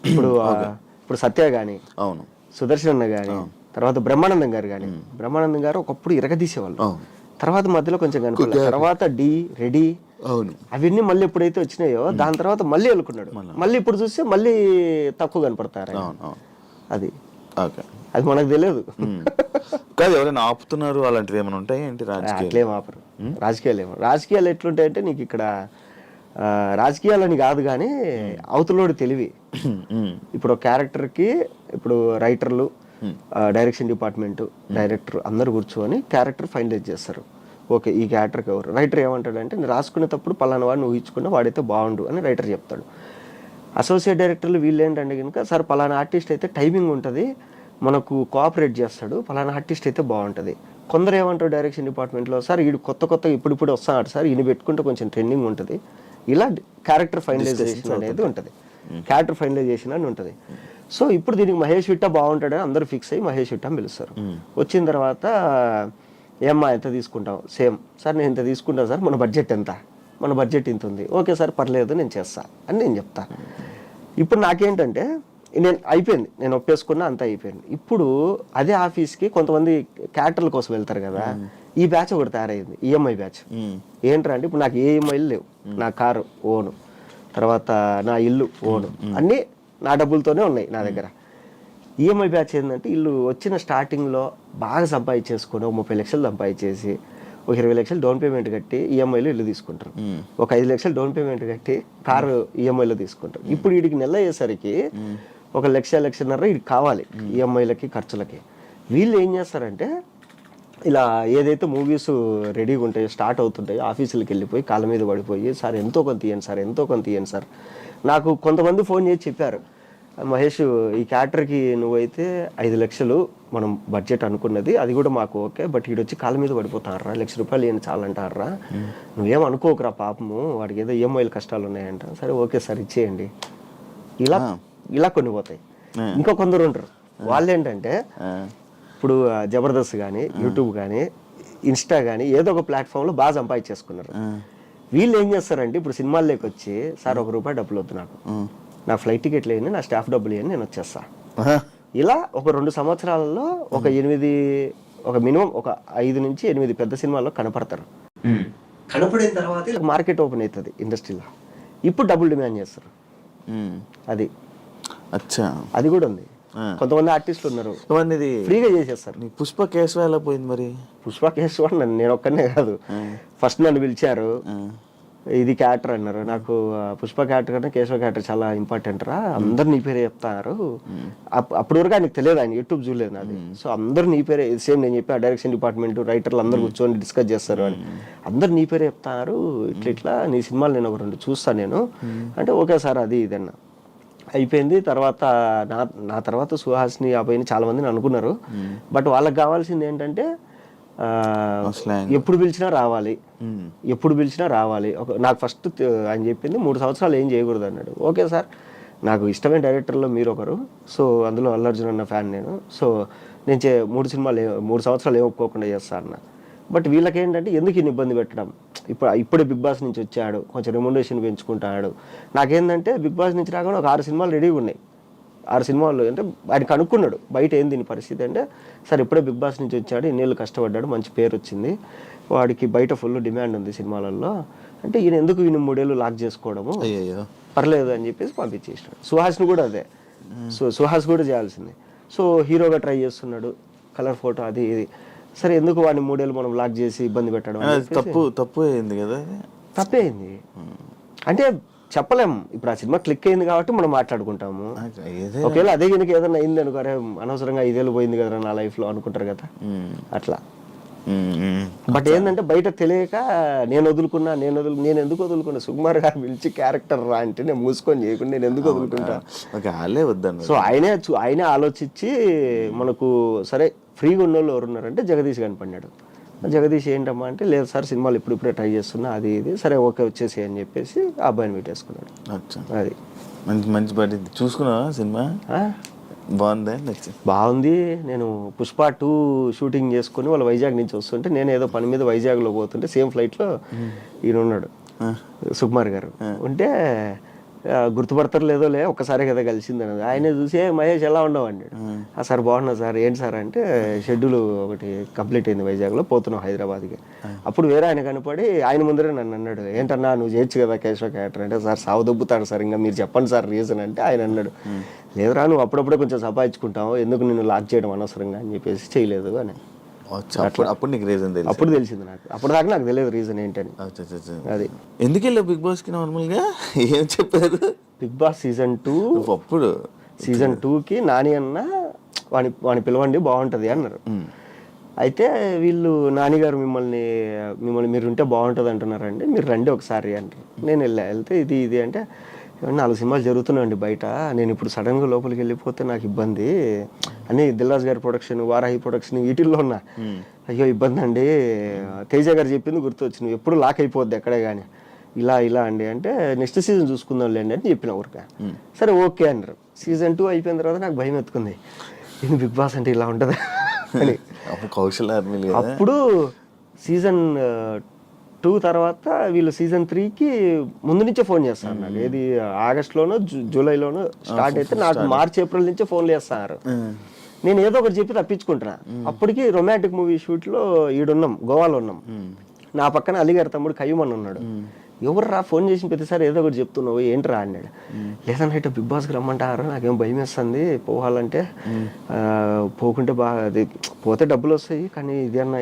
ఇప్పుడు సత్య గాని, అవును, సుదర్శన్ అన్న గాని, తర్వాత బ్రహ్మానందం గారు కానీ, బ్రహ్మానందం గారు ఒకప్పుడు ఇరగదీసేవాళ్ళు, తర్వాత మధ్యలో కొంచెం కనుక తర్వాత రెడీ, అవును, అవన్నీ మళ్ళీ ఎప్పుడైతే వచ్చినాయో దాని తర్వాత మళ్ళీ వెళ్ళుకున్నాడు. మళ్ళీ ఇప్పుడు చూస్తే మళ్ళీ తక్కువ కనపడతారు. అది అది మనకు తెలియదు.
కాదు, ఎవరైనా ఆపుతున్నారు అలాంటివి ఏమైనా ఉంటాయి ఏంటి?
అట్లేం ఆపరు. రాజకీయాలు ఎట్లుంటాయంటే నీకు ఇక్కడ రాజకీయాలని కాదు కానీ అవతలోడు తెలివి. ఇప్పుడు ఒక క్యారెక్టర్కి ఇప్పుడు రైటర్లు, డైరెక్షన్ డిపార్ట్మెంట్, డైరెక్టర్ అందరు కూర్చొని క్యారెక్టర్ ఫైనలైజ్ చేస్తారు. ఓకే ఈ క్యారెక్టర్కి ఎవరు రైటర్ ఏమంటాడంటే, నేను రాసుకునేటప్పుడు పలానా వాడిని ఊహించుకున్నా, వాడైతే బాగుండు అని రైటర్ చెప్తాడు. అసోసియేట్ డైరెక్టర్లు వీళ్ళు ఏంటంటే కనుక, సార్ పలానా ఆర్టిస్ట్ అయితే టైమింగ్ ఉంటుంది, మనకు కోఆపరేట్ చేస్తాడు, పలానా ఆర్టిస్ట్ అయితే బాగుంటుంది. కొందరు ఏమంటారు డైరెక్షన్ డిపార్ట్మెంట్లో, సార్ వీడు కొత్త ఇప్పుడు వస్తున్నాడు సార్, ఈయన పెట్టుకుంటే కొంచెం ట్రెండింగ్ ఉంటుంది. ఇలా క్యారెక్టర్ ఫైనలైజేషన్ అనేది ఉంటుంది, క్యారెక్టర్ ఫైనలైజేషన్ అని ఉంటుంది. సో ఇప్పుడు దీనికి మహేష్ విట్టా బాగుంటాడని అందరూ ఫిక్స్ అయ్యి మహేష్ విట్టా పిలుస్తారు. వచ్చిన తర్వాత ఏమ్మా ఎంత తీసుకుంటాం? సేమ్ సార్ నేను ఇంత తీసుకుంటాను సార్, మన బడ్జెట్ ఎంత? మన బడ్జెట్ ఇంత ఉంది. ఓకే సార్ పర్లేదు నేను చేస్తా అని నేను చెప్తా. ఇప్పుడు నాకేంటంటే అయిపోయింది, నేను ఒప్పేసుకున్నా, అంతా అయిపోయింది. ఇప్పుడు అదే ఆఫీస్కి కొంతమంది క్యారెక్టర్ల కోసం వెళ్తారు కదా, ఈ బ్యాచ్ ఒకటి తయారైంది, ఈఎంఐ బ్యాచ్. ఏంట్రా అంటే ఇప్పుడు నాకు ఏ ఈఎంఐలు లేవు, నా కారు ఓను, తర్వాత నా ఇల్లు ఓను, అన్నీ నా డబ్బులతోనే ఉన్నాయి నా దగ్గర. ఈఎంఐ బ్యాచ్ ఏంటంటే వీళ్ళు వచ్చిన స్టార్టింగ్లో బాగా సంపాదించేసుకొని 30 లక్షలు సంపాదించేసి ఒక 20 లక్షలు డౌన్ పేమెంట్ కట్టి ఈఎంఐలో ఇల్లు తీసుకుంటారు, ఒక 5 లక్షలు డౌన్ పేమెంట్ కట్టి కారు ఈఎంఐలో తీసుకుంటారు. ఇప్పుడు వీడికి నెల అయ్యేసరికి 1 లక్షన్నర వీడికి కావాలి ఈఎంఐలకి ఖర్చులకి. వీళ్ళు ఏం చేస్తారంటే ఇలా ఏదైతే మూవీస్ రెడీగా ఉంటాయో స్టార్ట్ అవుతుంటాయో ఆఫీసులకు వెళ్ళిపోయి కాళ్ళ మీద పడిపోయి, సార్ ఎంతో కొంత ఇవ్వండి సార్, ఎంతో కొంత ఇవ్వండి సార్. నాకు కొంతమంది ఫోన్ చేసి చెప్పారు, మహేష్ ఈ క్యారెక్టర్కి నువ్వైతే 5 లక్షలు మనం బడ్జెట్ అనుకున్నది, అది కూడా మాకు ఓకే, బట్ వీడొచ్చి కాళ్ళ మీద పడిపోతారా, ₹1,00,000 ఏం చాలంటారా, నువ్వేం అనుకోకరా పాపము, వాడికి ఏదో ఈఎంఐలు కష్టాలు ఉన్నాయంట. సరే ఓకే సార్ ఇచ్చేయండి. ఇలా కొన్ని పోతాయి. ఇంకా కొందరు ఉంటారు, వాళ్ళు ఏంటంటే ఇప్పుడు జబర్దస్త్ కానీ, యూట్యూబ్ కానీ, ఇన్స్టా కానీ ఏదో ఒక ప్లాట్ఫామ్లో బాగా సంపాదించేసుకున్నారు. వీళ్ళు ఏం చేస్తారంటే ఇప్పుడు సినిమాల్లోకి వచ్చి, సార్ ₹1 డబ్బులు వద్దు నాకు, నా ఫ్లైట్ టికెట్లు వేయండి, నా స్టాఫ్ డబ్బులు వేయండి, నేను వచ్చేస్తా. ఇలా ఒక 2 సంవత్సరాలలో ఒక మినిమం ఒక 5 నుంచి 8 పెద్ద సినిమాల్లో కనపడతారు. కనపడిన తర్వాత మార్కెట్ ఓపెన్ అవుతుంది ఇండస్ట్రీలో. ఇప్పుడు డబ్బులు డిమాండ్ చేస్తారు. అది కూడా ఉంది. కొంతమంది ఆర్టిస్టులు ఉన్నారు ఫ్రీగా చేసేస్తారు.
పుష్ప కేశవ ఎలా పోయింది మరి?
పుష్ప కేశవ నేను ఒక్కనే కాదు, ఫస్ట్ నన్ను పిలిచారు, ఇది క్యారెక్టర్ అన్నారు. నాకు పుష్ప క్యారెక్టర్ కన్నా కేశవ క్యారెక్టర్ చాలా ఇంపార్టెంట్ రా, అందరు నీ పేరే చెప్తారు. అప్పటి వరకు ఆయనకు తెలియదు, ఆయన యూట్యూబ్ చూడలేదు నాది. సో అందరు నీ పేరే, సేమ్ నేను చెప్పా డైరెక్షన్ డిపార్ట్మెంట్ రైటర్లు అందరు కూర్చొని డిస్కస్ చేస్తారు అని, అందరు నీ పేరే చెప్తారు, ఇట్లా నీ సినిమాలు నేను ఒక 2 చూస్తాను నేను అంటే, ఓకే సార్ అది ఇదన్నా అయిపోయింది. తర్వాత నా తర్వాత సుహాస్ని అబ్బాయిని చాలా మందిని అనుకున్నారు. బట్ వాళ్ళకి కావాల్సింది ఏంటంటే ఎప్పుడు పిలిచినా రావాలి. నాకు ఫస్ట్ ఆయన చెప్పింది 3 సంవత్సరాలు ఏం చేయకూడదు అన్నాడు. ఓకే సార్, నాకు ఇష్టమైన డైరెక్టర్లో మీరు ఒకరు, సో అందులో అల్లు అర్జున్ అన్న ఫ్యాన్ నేను, సో నేను 3 సంవత్సరాలు ఏం ఒప్పుకోకుండా చేస్తా అన్న. బట్ వీళ్ళకేంటంటే ఎందుకు ఇన్ని ఇబ్బంది పెట్టడం, ఇప్పుడే బిగ్ బాస్ నుంచి వచ్చాడు, కొంచెం రెమ్యునరేషన్ పెంచుకుంటాడు. నాకేంటంటే బిగ్ బాస్ నుంచి రాకుండా ఒక 6 సినిమాలు రెడీగా ఉన్నాయి. 6 సినిమాలు అంటే ఆయన కనుక్కున్నాడు బయట ఏం దీని పరిస్థితి అంటే, సార్ ఇప్పుడే బిగ్ బాస్ నుంచి వచ్చాడు, ఇన్నేళ్ళు కష్టపడ్డాడు, మంచి పేరు వచ్చింది, వాడికి బయట ఫుల్ డిమాండ్ ఉంది సినిమాలలో, అంటే ఈయన ఎందుకు ఈయన 3 ఏళ్ళు లాక్ చేసుకోవడము,
అయ్యో
పర్లేదు అని చెప్పేసి పంపించేసినాడు. సుహాస్ని కూడా అదే, సో సుహాస్ కూడా చేయాల్సింది. సో హీరోగా ట్రై చేస్తున్నాడు, కలర్ ఫోటో అది ఇది. సరే ఎందుకు వాడిని 3 ఏళ్ళు మనం లాక్ చేసి ఇబ్బంది పెట్టడం అని చెప్పేసి
తప్పు అయింది కదా.
తప్పే అయింది. అంటే చెప్పలేం, ఇప్పుడు ఆ సినిమా క్లిక్ అయింది కాబట్టి మనం మాట్లాడుకుంటాము. ఒకవేళ అదే కనుక ఏదైనా అయింది అనుకో, అరే అనవసరంగా 5 ఏళ్ళు పోయింది కదా నా లైఫ్లో అనుకుంటారు కదా, అట్లా. బట్ ఏంటంటే బయట తెలియక నేను ఎందుకు వదులుకున్నా, సుకుమార్ గారు పిలిచి క్యారెక్టర్ రా అంటే నేను మూసుకొని చేయకుండా నేను ఎందుకు వదులుకుంటా. సో ఆయనే ఆలోచించి మనకు సరే ఫ్రీగా ఉన్న వాళ్ళు ఎవరున్నారంటే జగదీష్ కనపడినాడు. జగదీష్ ఏంటమ్మా అంటే, లేదు సార్ సినిమాలు ఇప్పుడిప్పుడే ట్రై చేస్తున్నా అది ఇది, సరే ఓకే వచ్చేసి అని చెప్పేసి ఆ అబ్బాయిని పెట్టేసుకున్నాడు. అది
మంచి పడింది. చూసుకున్నావా సినిమా?
బాగుంది. నేను పుష్ప 2 షూటింగ్ చేసుకుని వాళ్ళు వైజాగ్ నుంచి వస్తుంటే, నేను ఏదో పని మీద వైజాగ్లో పోతుంటే సేమ్ ఫ్లైట్లో ఈయన ఉన్నాడు సుకుమార్ గారు. ఉంటే గుర్తుపడతారు లేదో ఒక్కసారి కదా కలిసింది అన్నది. ఆయనే చూసి మహేష్ ఎలా ఉండవు అన్నాడు. సార్ బాగున్నా సార్, ఏంటి సార్ అంటే షెడ్యూల్ ఒకటి కంప్లీట్ అయింది వైజాగ్లో, పోతున్నావు హైదరాబాద్కి. అప్పుడు వేరే ఆయన కనపడి ఆయన ముందరే నన్ను అన్నాడు, ఏంటన్నా నువ్వు చేయొచ్చు కదా కేశవ క్యారెక్టర్ అంటే. సార్ సావు దొబ్బుతాడు సార్, ఇంకా మీరు చెప్పండి సార్ రీజన్ అంటే. ఆయన అన్నాడు, లేదురా నువ్వు అప్పుడప్పుడే కొంచెం సంపాదించుకుంటావు, ఎందుకు నిన్ను లాక్ చేయడం అనవసరంగా అని చెప్పేసి చేయలేదు అని.
అప్పుడు నీకు రీజన్ తెలియదు?
అప్పుడు తెలిసింది నాకు, అప్పుడు దాకా నాకు తెలియదు రీజన్ ఏంటని. అది
ఎందుకు వెళ్ళావు బిగ్ బాస్ కి? నార్మల్గా ఏం చెప్పారు?
బిగ్ బాస్ సీజన్ 2
అప్పుడు
సీజన్ 2కి నాని అన్న వాని పిలవండి బాగుంటుంది అన్నారు. అయితే వీళ్ళు నానిగారు మిమ్మల్ని మీరు ఉంటే బాగుంటుంది అంటున్నారండి, మీరు రండి ఒకసారి అంటారు. నేను వెళ్తే ఇది అంటే 4 సినిమాలు జరుగుతున్నాయండి బయట, నేను ఇప్పుడు సడన్గా లోపలికి వెళ్ళిపోతే నాకు ఇబ్బంది అని దిల్రాజు గారి ప్రొడక్షన్, వారాహి ప్రొడక్షన్ వీటిల్లో ఉన్నా. అయ్యో ఇబ్బంది అండి, తేజ గారు చెప్పింది గుర్తొచ్చి, నువ్వు ఎప్పుడు లాక్ అయిపోద్ది ఎక్కడే కానీ, ఇలా అండి అంటే నెక్స్ట్ సీజన్ చూసుకుందాం లేండి అని చెప్పిన ఊరిక. సరే ఓకే అన్నారు. సీజన్ 2 అయిపోయిన తర్వాత నాకు భయం ఎత్తుకుంది, నేను బిగ్ బాస్ అంటే ఇలా ఉంటుంది అని. అప్పుడు సీజన్ 2 తర్వాత వీళ్ళు సీజన్ 3కి ముందు నుంచే ఫోన్ చేస్తారు నాకు. ఏది ఆగస్టులోనో జూలైలోనో స్టార్ట్ అయితే నాకు మార్చ్ ఏప్రిల్ నుంచే ఫోన్లు చేస్తున్నారు. నేను ఏదో ఒకటి చెప్పి తప్పించుకుంటున్నా. అప్పటికి రొమాంటిక్ మూవీ షూట్లో ఈడున్నాం, గోవాలో ఉన్నాం. నా పక్కన అలీగారి తమ్ముడు కయ్యమని ఉన్నాడు. ఎవర్రా ఫోన్ చేసిన ప్రతిసారి ఏదో ఒకటి చెప్తున్నావు ఏంట్రా అన్నాడు. లేదన్నా ఇట్లా బిగ్ బాస్కి రమ్మంటారు, నాకేం భయం వేస్తుంది పోవాలంటే, పోకుంటే బాగా అది పోతే డబ్బులు వస్తాయి కానీ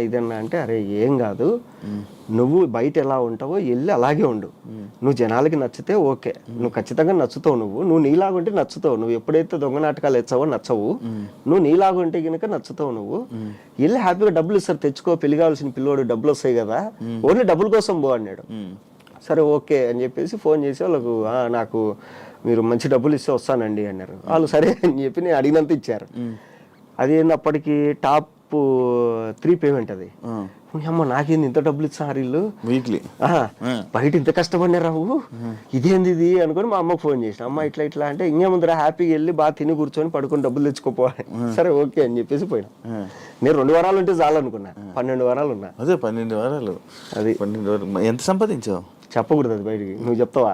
ఇదన్నా అంటే, అరే ఏం కాదు, నువ్వు బయట ఎలా ఉంటావో వెళ్ళి అలాగే ఉండు, నువ్వు జనాలకి నచ్చితే ఓకే, నువ్వు ఖచ్చితంగా నచ్చుతావు, నువ్వు నీలాగుంటే నచ్చుతావు, నువ్వు ఎప్పుడైతే దొంగ నాటకాలు ఎచ్చావో నచ్చవు, నువ్వు నీలాగుంటే కనుక నచ్చుతావు, నువ్వు వెళ్ళి హ్యాపీగా డబ్బులు ఇస్తారు, తెచ్చుకో, పెళ్లి కావాల్సిన పిల్లోడు డబ్బులు వస్తాయి కదా, ఓన్లీ డబ్బుల కోసం పో అన్నాడు. సరే ఓకే అని చెప్పేసి ఫోన్ చేసి వాళ్ళకు, నాకు మీరు మంచి డబ్బులు ఇస్తే వస్తానండి అన్నారు. వాళ్ళు సరే అని చెప్పి నేను అడిగినంత ఇచ్చారు. అది అప్పటికి టాప్ 3 పేమెంట్ అది. అమ్మ నాకేంది ఇంత డబ్బులు ఇస్తారు వీళ్ళు వీక్లీ, బయట ఇంత కష్టపడినా రావు, ఇదేంది ఇది అనుకుని మా అమ్మకు ఫోన్ చేసిన. అమ్మ ఇట్లా అంటే ఇంకేముందర హ్యాపీగా వెళ్ళి బాగా తిని కూర్చొని పడుకొని డబ్బులు తెచ్చుకోపోవాలి. సరే ఓకే అని చెప్పేసి పోయినా. నేను 2 వారాలు ఉంటే చాలు అనుకున్నా, 12 వారాలు ఉన్నా.
అదే 12 వారాలు. అది 12 వారాలు. ఎంత సంపాదించావు?
చెప్పకూడదు అది బయటికి, నువ్వు చెప్తావా?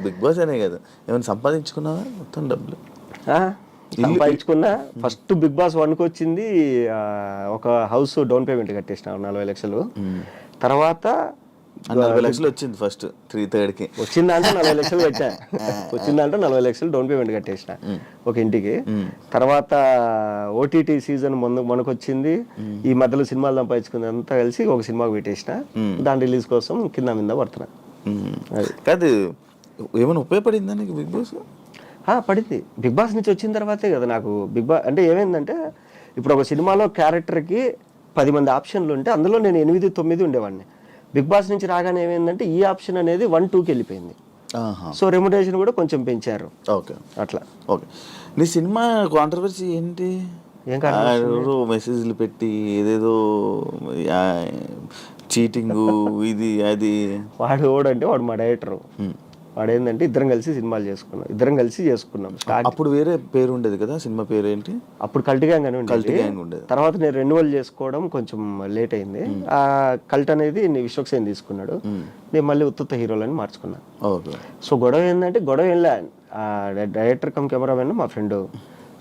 బిగ్ బాస్ అనే కదా, ఏమైనా సంపాదించుకున్నావా మొత్తం డబ్బులు?
సంపాదించుకున్నా. ఫస్ట్ బిగ్ బాస్ 1కి వచ్చింది ఒక హౌస్ డౌన్ పేమెంట్ కట్టేసిన 40 లక్షలు. తర్వాత
40 లక్షలు వచ్చింది ఫస్ట్ 3/3కి.
వచ్చిందంటే 40 లక్షలు పెట్టా, వచ్చిందంటే 40 లక్షలు డౌన్ పేమెంట్ కట్టేసిన ఒక ఇంటికి. తర్వాత ఓటీటీ సీజన్ మనకు వచ్చింది, ఈ మధ్యలో సినిమాలు సంపాదించుకుంది అంతా కలిసి ఒక సినిమాకి పెట్టేసిన. దాని రిలీజ్ కోసం కింద మీద పడుతున్నా.
కాదు ఏమైనా ఉపయోగపడిందా నీకు బిగ్ బాస్?
పడింది. బిగ్ బాస్ నుంచి వచ్చిన తర్వాతే కదా నాకు బిగ్ బాస్ అంటే ఏమైందంటే, ఇప్పుడు ఒక సినిమాలో క్యారెక్టర్కి 10 మంది ఆప్షన్లు ఉంటే అందులో నేను 8, 9 ఉండేవాడిని. బిగ్ బాస్ నుంచి రాగానే ఏమైందంటే ఈ ఆప్షన్ అనేది 1, 2కి వెళ్ళిపోయింది. సో రెమ్యునరేషన్ కూడా కొంచెం పెంచారు.
ఓకే
అట్లా.
ఓకే. నీ సినిమా కాంట్రవర్సీ ఏంటి?
ఏం కాదు,
మెసేజ్లు పెట్టి ఏదేదో చీటింగ్ ఇది అది.
వాడు మా డైరెక్టర్. వాడు ఏంటంటే ఇద్దరం కలిసి సినిమాలు చేసుకున్నాం.
అప్పుడు వేరే పేరు ఉండేది కదా, సినిమా పేరు ఏంటి?
అప్పుడు కల్ట్ గ్యాంగ్ అని ఉండేది. తర్వాత నేను రెన్యువల్ చేసుకోవడం కొంచెం లేట్ అయింది. ఆ కల్ట్ అనేది విశ్వక్సేన్ తీసుకున్నాడు, నేను మళ్ళీ ఉత్తుత్త హీరోలని మార్చుకున్నాను. సో గొడవ ఏంటంటే, గొడవ వెళ్ళా డైరెక్టర్ కమ్ కెమెరామెన్ మా ఫ్రెండ్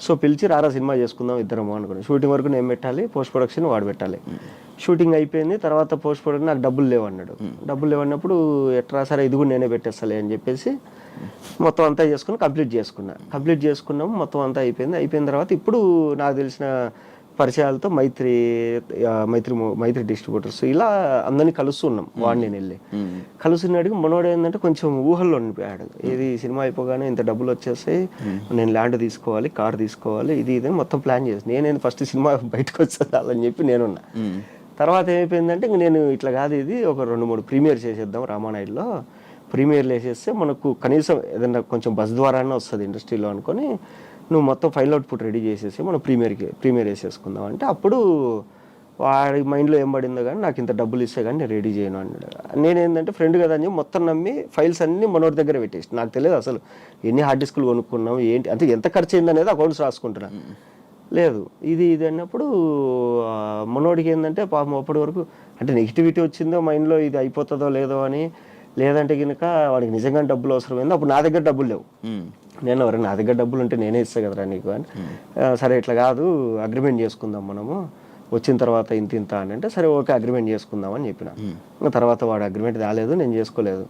సో పిలిచి రారా సినిమా చేసుకుందాం ఇద్దరము అనుకున్నాను. షూటింగ్ వరకు నేను పెట్టాలి, పోస్ట్ ప్రొడక్షన్ వాడు పెట్టాలి. షూటింగ్ అయిపోయింది, తర్వాత పోస్ట్ ప్రొడక్షన్ నాకు డబ్బులు లేవన్నాడు. డబ్బులు లేవన్నప్పుడు ఎట్రా సరే ఇది కూడా నేనే పెట్టేస్తాలే అని చెప్పేసి మొత్తం అంతా చేసుకుని కంప్లీట్ చేసుకున్నాము. మొత్తం అంతా అయిపోయిన తర్వాత ఇప్పుడు నాకు తెలిసిన పరిచయాలతో మైత్రి డిస్ట్రిబ్యూటర్స్ ఇలా అందరినీ కలుస్తున్నాం. వాడిని నేను వెళ్ళి కలుస్తున్నాడికి మనోడు ఏంటంటే కొంచెం ఊహల్లో ఉండిపోయాడు. ఇది సినిమా అయిపోగానే ఇంత డబ్బులు వచ్చేసాయి, నేను ల్యాండ్ తీసుకోవాలి, కార్ తీసుకోవాలి, ఇది మొత్తం ప్లాన్ చేసి నేనేది ఫస్ట్ సినిమా బయటకు వచ్చేదాలని చెప్పి నేనున్నా. తర్వాత ఏమైపోయిందంటే ఇంక నేను ఇట్లా కాదు, ఇది ఒక 2-3 ప్రీమియర్ చేసేద్దాం రామానాయుడులో, ప్రీమియర్లు వేసేస్తే మనకు కనీసం ఏదైనా కొంచెం బస్ ద్వారానే వస్తుంది ఇండస్ట్రీలో అనుకొని నువ్వు మొత్తం ఫైల్ అవుట్పుట్ రెడీ చేసేసి మనం ప్రీమియర్ వేసేసుకుందాం అంటే అప్పుడు వాడి మైండ్లో ఏం పడిందో కానీ నాకు ఇంత డబ్బులు ఇస్తే కానీ నేను రెడీ చేయను అన్నాడు. నేనేంటంటే ఫ్రెండ్ కదా అని చెప్పి మొత్తం నమ్మి ఫైల్స్ అన్నీ మనోడి దగ్గర పెట్టేసి నాకు తెలియదు అసలు ఎన్ని హార్డ్ డిస్కులు కొనుక్కున్నాం ఏంటి అంటే ఎంత ఖర్చు అయింది అనేది అకౌంట్స్ రాసుకుంటున్నాను. లేదు ఇది అన్నప్పుడు మనోడికి ఏంటంటే పాపం అప్పటి వరకు అంటే నెగిటివిటీ వచ్చిందో మైండ్లో ఇది అయిపోతుందో లేదో అని, లేదంటే కనుక వాడికి నిజంగా డబ్బులు అవసరమైంది. అప్పుడు నా దగ్గర డబ్బులు లేవు. నేను నా దగ్గర డబ్బులు ఉంటే నేనే ఇస్తాను కదరా నీకు అని, సరే ఇట్లా కాదు అగ్రిమెంట్ చేసుకుందాం మనము వచ్చిన తర్వాత ఇంత అని అంటే సరే ఓకే అగ్రిమెంట్ చేసుకుందాం అని చెప్పిన. తర్వాత వాడు అగ్రిమెంట్ రాలేదు, నేను చేసుకోలేదు.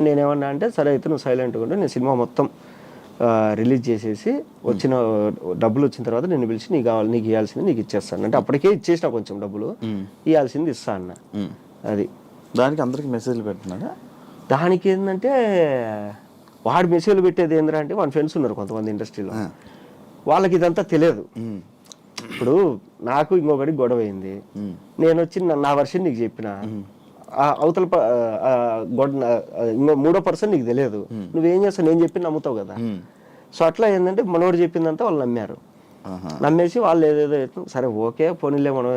నేనేమన్నా అంటే సరే అయితే నువ్వు సైలెంట్గా ఉంటే నేను సినిమా మొత్తం రిలీజ్ చేసేసి వచ్చిన డబ్బులు వచ్చిన తర్వాత నేను పిలిచి నీకు ఇవ్వాల్సింది నీకు ఇచ్చేస్తాను అంటే అప్పటికే ఇచ్చేసిన కొంచెం డబ్బులు, ఇవ్వాల్సింది ఇస్తా అన్న. అది
దానికి అందరికి మెసేజ్లు పెడుతున్నాడా?
దానికి ఏంటంటే వాడు మెసేజ్లు పెట్టేది ఏంటంటే అంటే వాళ్ళ ఫ్రెండ్స్ ఉన్నారు కొంతమంది ఇండస్ట్రీలో, వాళ్ళకి ఇదంతా తెలియదు. ఇప్పుడు నాకు ఇంకొకటి గొడవ అయింది, నేను వచ్చి నా వర్షన్ నీకు చెప్పిన, అవతల ఇంకో 3వ పర్సన్ నీకు తెలియదు, నువ్వేం చేస్తావు నేను చెప్పి నమ్ముతావు కదా. సో అట్లా ఏంటంటే మనోడు చెప్పిందంతా వాళ్ళు నమ్మారు. నమ్మేసి వాళ్ళు ఏదేదో సరే ఓకే పోనీలే మనం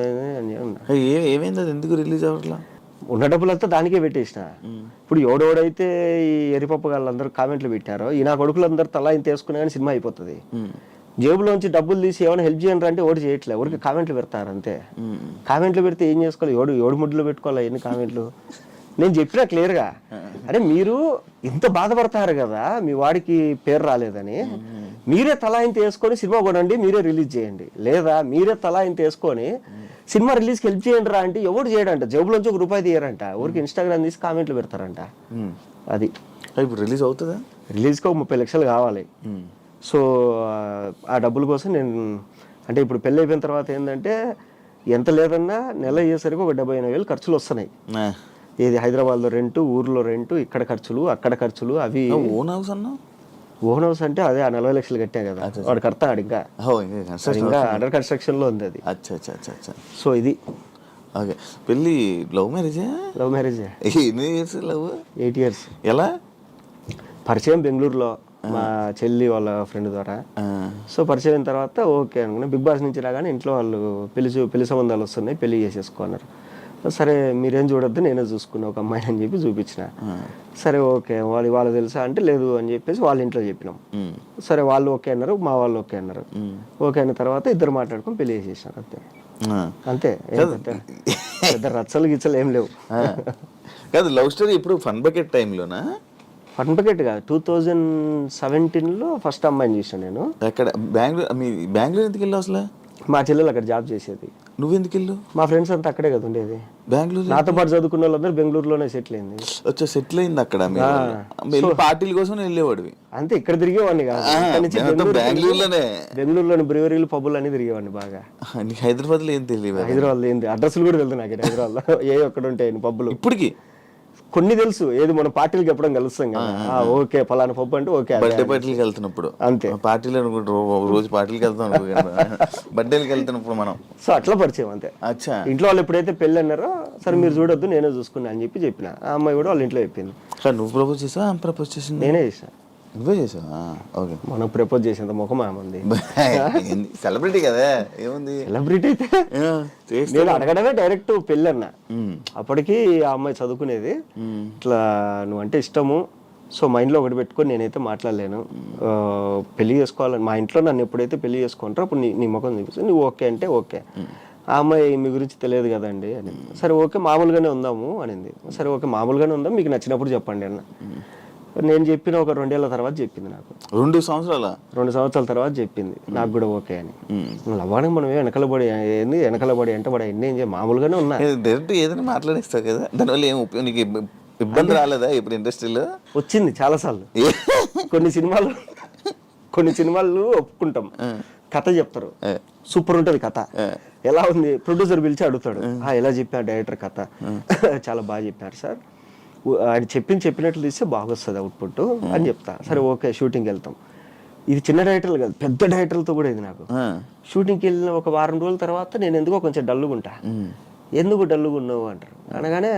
ఏమైంది, అది ఎందుకు రిలీజ్ అవ్వట్లా?
ఉన్న డబ్బులంతా దానికే పెట్టేసిన. ఇప్పుడు ఎవడెవడైతే ఈ ఎరిపప్పు వాళ్ళందరూ కామెంట్లు పెట్టారో ఈ నా కొడుకులందరూ తలా ఇంత వేసుకునే కానీ సినిమా అయిపోతుంది. జేబులోంచి డబ్బులు తీసి ఏమైనా హెల్ప్ చేయండి అంటే ఓడి చేయట్లేదు, ఎవరికి కామెంట్లు పెడతారు అంతే. కామెంట్లు పెడితే ఏం చేసుకోవాలి, ఏడు ముడ్లు పెట్టుకోవాలి ఎన్ని కామెంట్లు. నేను చెప్పినా క్లియర్గా, అరే మీరు ఇంత బాధపడతారు కదా మీ వాడికి పేరు రాలేదని, మీరే తలా ఇంత వేసుకొని సినిమా కొనండి, మీరే రిలీజ్ చేయండి, లేదా మీరే తలా ఇంత వేసుకొని సినిమా రిలీజ్కి హెల్ప్ చేయండి రా అంటే ఎవరు చేయడంట, జేబులోంచి ₹1 తీయరంట, ఊరికి ఇన్స్టాగ్రామ్ తీసి కామెంట్లు పెడతారంట. అది
ఇప్పుడు రిలీజ్ అవుతుందా?
రిలీజ్కి ఒక 30 లక్షలు కావాలి. సో ఆ డబ్బుల కోసం నేను అంటే ఇప్పుడు పెళ్ళి అయిపోయిన తర్వాత ఏంటంటే ఎంత లేదన్నా నెల అయ్యేసరికి ఒక 78,000 ఖర్చులు వస్తున్నాయి. ఏది హైదరాబాద్లో రెంటు, ఊర్లో రెంటు, ఇక్కడ ఖర్చులు, అక్కడ ఖర్చులు, అవి.
ఓన్ హౌస్ అన్నా?
ఓన్ హౌస్ అంటే అదే 40 లక్షలు కట్టాం కదా, వాడు కడతాడు ఇంకా అండర్ కన్స్ట్రక్షన్ లో ఉంది అది. సో ఇది
ఓకే. పెళ్ళి లవ్ మ్యారేజే?
లవ్ మ్యారేజే.
ఎన్ని ఇయర్స్ లవ్?
8 years.
ఎలా
పరిచయం? బెంగళూరులో మా చెల్లి వాళ్ళ ఫ్రెండ్ ద్వారా. సో పరిచయం అయిన తర్వాత ఓకే అనుకున్నా. బిగ్ బాస్ నుంచి రాగానే ఇంట్లో వాళ్ళు పెళ్లి సంబంధాలు వస్తున్నాయి, పెళ్లి చేసేసుకున్నారు. సరే మీరేం చూడొద్దు నేనే చూసుకున్నా ఒక అమ్మాయిని అని చెప్పి చూపించిన. సరే ఓకే వాళ్ళు తెలుసా అంటే లేదు అని చెప్పేసి వాళ్ళ ఇంట్లో చెప్పినాం. సరే వాళ్ళు ఓకే అన్నారు, మా వాళ్ళు ఓకే అన్నారు. ఓకే అయిన తర్వాత ఇద్దరు మాట్లాడుకొని పెళ్లి చేసేసినారు అంతే. పెద్ద రచ్చలు గిచ్చలు ఏం లేవు.
కాదు, లవ్ స్టోరీ ఇప్పుడు ఫన్ బకెట్ టైంలోనా?
ఫన్ బకెట్ కాదు, 2017లో ఫస్ట్ అమ్మాయిని చూసాను నేను.
అక్కడ బెంగళూరు ఎందుకు వెళ్ళావు అసలు?
మా చెల్లెలు అక్కడ జాబ్ చేసేది.
నువ్వెందుకు వెళ్ళు?
మా ఫ్రెండ్స్ అంతా అక్కడే కదా ఉండేది.
బెంగళూరు
నాతో పాటు చదువుకున్న వాళ్ళందరూ బెంగళూరులోనే సెటిల్ అయింది.
సెటిల్ అయింది అక్కడ. పార్టీల కోసం వెళ్ళేవాడివి
అంతే. ఇక్కడ తిరిగేవాడిని కాదు, బెంగళూరులోని బ్రూవరీలు పబ్బులు అన్ని తిరిగేవాడిని బాగా.
హైదరాబాద్ లో ఏం తెలియదు?
హైదరాబాద్ ఏంది అడ్రస్లు కూడా తెలుసు నాకు. హైదరాబాద్ లో ఏ ఒక్కడ ఉంటాయి పబ్బులు
ఇప్పటికి
కొన్ని తెలుసు. ఏది మన పార్టీలకి ఎప్పుడైనా కలుస్తాం కదా, ఓకే పలానా పప్పు అంటే ఓకే.
బర్త్డే పార్టీలకి వెళ్తున్నప్పుడు అంతే, పార్టీలు అనుకుంటారు రోజు పార్టీలకి వెళ్తాం, బర్త్డేలకి వెళ్తున్నప్పుడు మనం.
సో అట్లా పరిచయం అంతే. అచ్చా. ఇంట్లో వాళ్ళు ఎప్పుడైతే పెళ్ళి అన్నారో సరే మీరు చూడొద్దు నేనే చూసుకున్నా అని చెప్పిన. ఆ అమ్మాయి కూడా వాళ్ళ ఇంట్లో చెప్పింది.
నువ్వు ప్రపోజ్ చేసావా ఆమె ప్రపోజ్ చేసింది?
నేనే చేసా.
నువ్వే చేసావా? ఓకే.
మనం ప్రపోజ్ చేసేంత ముఖం ఏముంది,
సెలబ్రిటీ కదా, ఏముంది
సెలబ్రిటీ అయితే. నేను అడగడమే డైరెక్ట్ పెళ్ళి అన్నా. అప్పటికి ఆ అమ్మాయి చదువుకునేది. ఇట్లా నువ్వంటే ఇష్టము, సో మైండ్లో ఒకటి పెట్టుకొని నేనైతే మాట్లాడలేను, పెళ్లి చేసుకోవాలని మా ఇంట్లో నన్ను ఎప్పుడైతే పెళ్లి చేసుకుంటారో అప్పుడు నీ ముఖం చూపిస్తాను, నువ్వు ఓకే అంటే ఓకే. ఆ అమ్మాయి మీ గురించి తెలియదు కదండి అని. సరే ఓకే మామూలుగానే ఉందాము అనింది. సరే ఓకే మామూలుగానే ఉందాం, మీకు నచ్చినప్పుడు చెప్పండి అన్న. నేను చెప్పిన ఒక 2 ఏళ్ల తర్వాత చెప్పింది నాకు.
2 సంవత్సరాల
2 సంవత్సరాల తర్వాత చెప్పింది నాకు కూడా ఓకే అని. లవ్వానికి మనం వెనకలబడి ఏంది, వెనకలబడి ఎంటబడి ఎన్ని ఏం చేయ మామూలుగానే ఉన్నా.
డైరెక్ట్ ఏదైనా మాట్లాడేస్తావు కదా, దానివల్ల ఏం నీకు ఇబ్బంది రాలేదా ఇప్పుడు ఇండస్ట్రీలో?
వచ్చింది చాలాసార్లు. కొన్ని సినిమాలు ఒప్పుకుంటాం, కథ చెప్తారు, సూపర్ ఉంటుంది కథ, ఎలా ఉంది ప్రొడ్యూసర్ పిలిచి అడుగుతాడు, ఎలా చెప్పారు డైరెక్టర్ కథ, చాలా బాగా చెప్పారు సార్, ఆయన చెప్పినట్లు తీస్తే బాగా వస్తుంది అవుట్పుట్ అని చెప్తా. సరే ఓకే షూటింగ్కి వెళ్తాం. ఇది చిన్న డైరెక్టర్లు కాదు, పెద్ద డైరెక్టర్లతో కూడా ఇది నాకు. షూటింగ్కి వెళ్ళిన ఒక వారం రోజుల తర్వాత నేను ఎందుకో కొంచెం డల్లుగా ఉంటా. ఎందుకు డల్లుగా ఉన్నావు అంటారు. అనగానే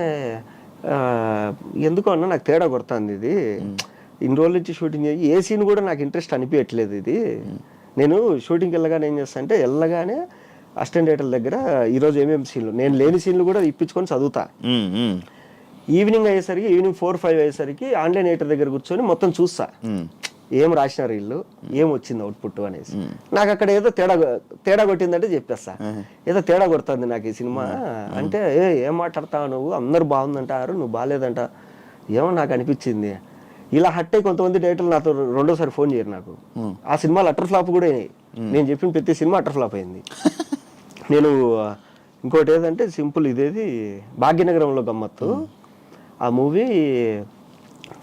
ఎందుకో అన్నా నాకు తేడా కొడుతుంది, ఇది ఇన్ని రోజుల నుంచి షూటింగ్ చేయి ఏ సీన్ కూడా నాకు ఇంట్రెస్ట్ అనిపించట్లేదు. ఇది నేను షూటింగ్కి వెళ్ళగానే ఏం చేస్తా అంటే వెళ్ళగానే అసిస్టెంట్ డైరెక్టర్ దగ్గర ఈరోజు ఏమేమి సీన్లు, నేను లేని సీన్లు కూడా ఇప్పించుకొని చదువుతా. ఈవినింగ్ 4-5 అయ్యేసరికి ఆన్లైన్ ఎడిటర్ దగ్గర కూర్చొని మొత్తం చూస్తా, ఏం రాసినారు వీళ్ళు, ఏం వచ్చింది అవుట్పుట్ అనేసి. నాకు అక్కడ ఏదో తేడా కొట్టిందంటే చెప్పేస్తా, ఏదో తేడా కొడుతుంది నాకు ఈ సినిమా అంటే, ఏం మాట్లాడతావు నువ్వు, అందరు బాగుందంటారు నువ్వు బాగాలేదంట, ఏమో నాకు అనిపించింది. ఇలా హట్టే కొంతమంది డైరెక్టర్లు నాతో రెండోసారి ఫోన్ చేయరు నాకు. ఆ సినిమాలు అటర్ ఫ్లాప్ కూడా అయినాయి. నేను చెప్పిన ప్రతి సినిమా అటర్ ఫ్లాప్ అయింది. నేను ఇంకోటి ఏదంటే సింపుల్, ఇదేది భాగ్యనగరంలో గమ్మత్తు, ఆ మూవీ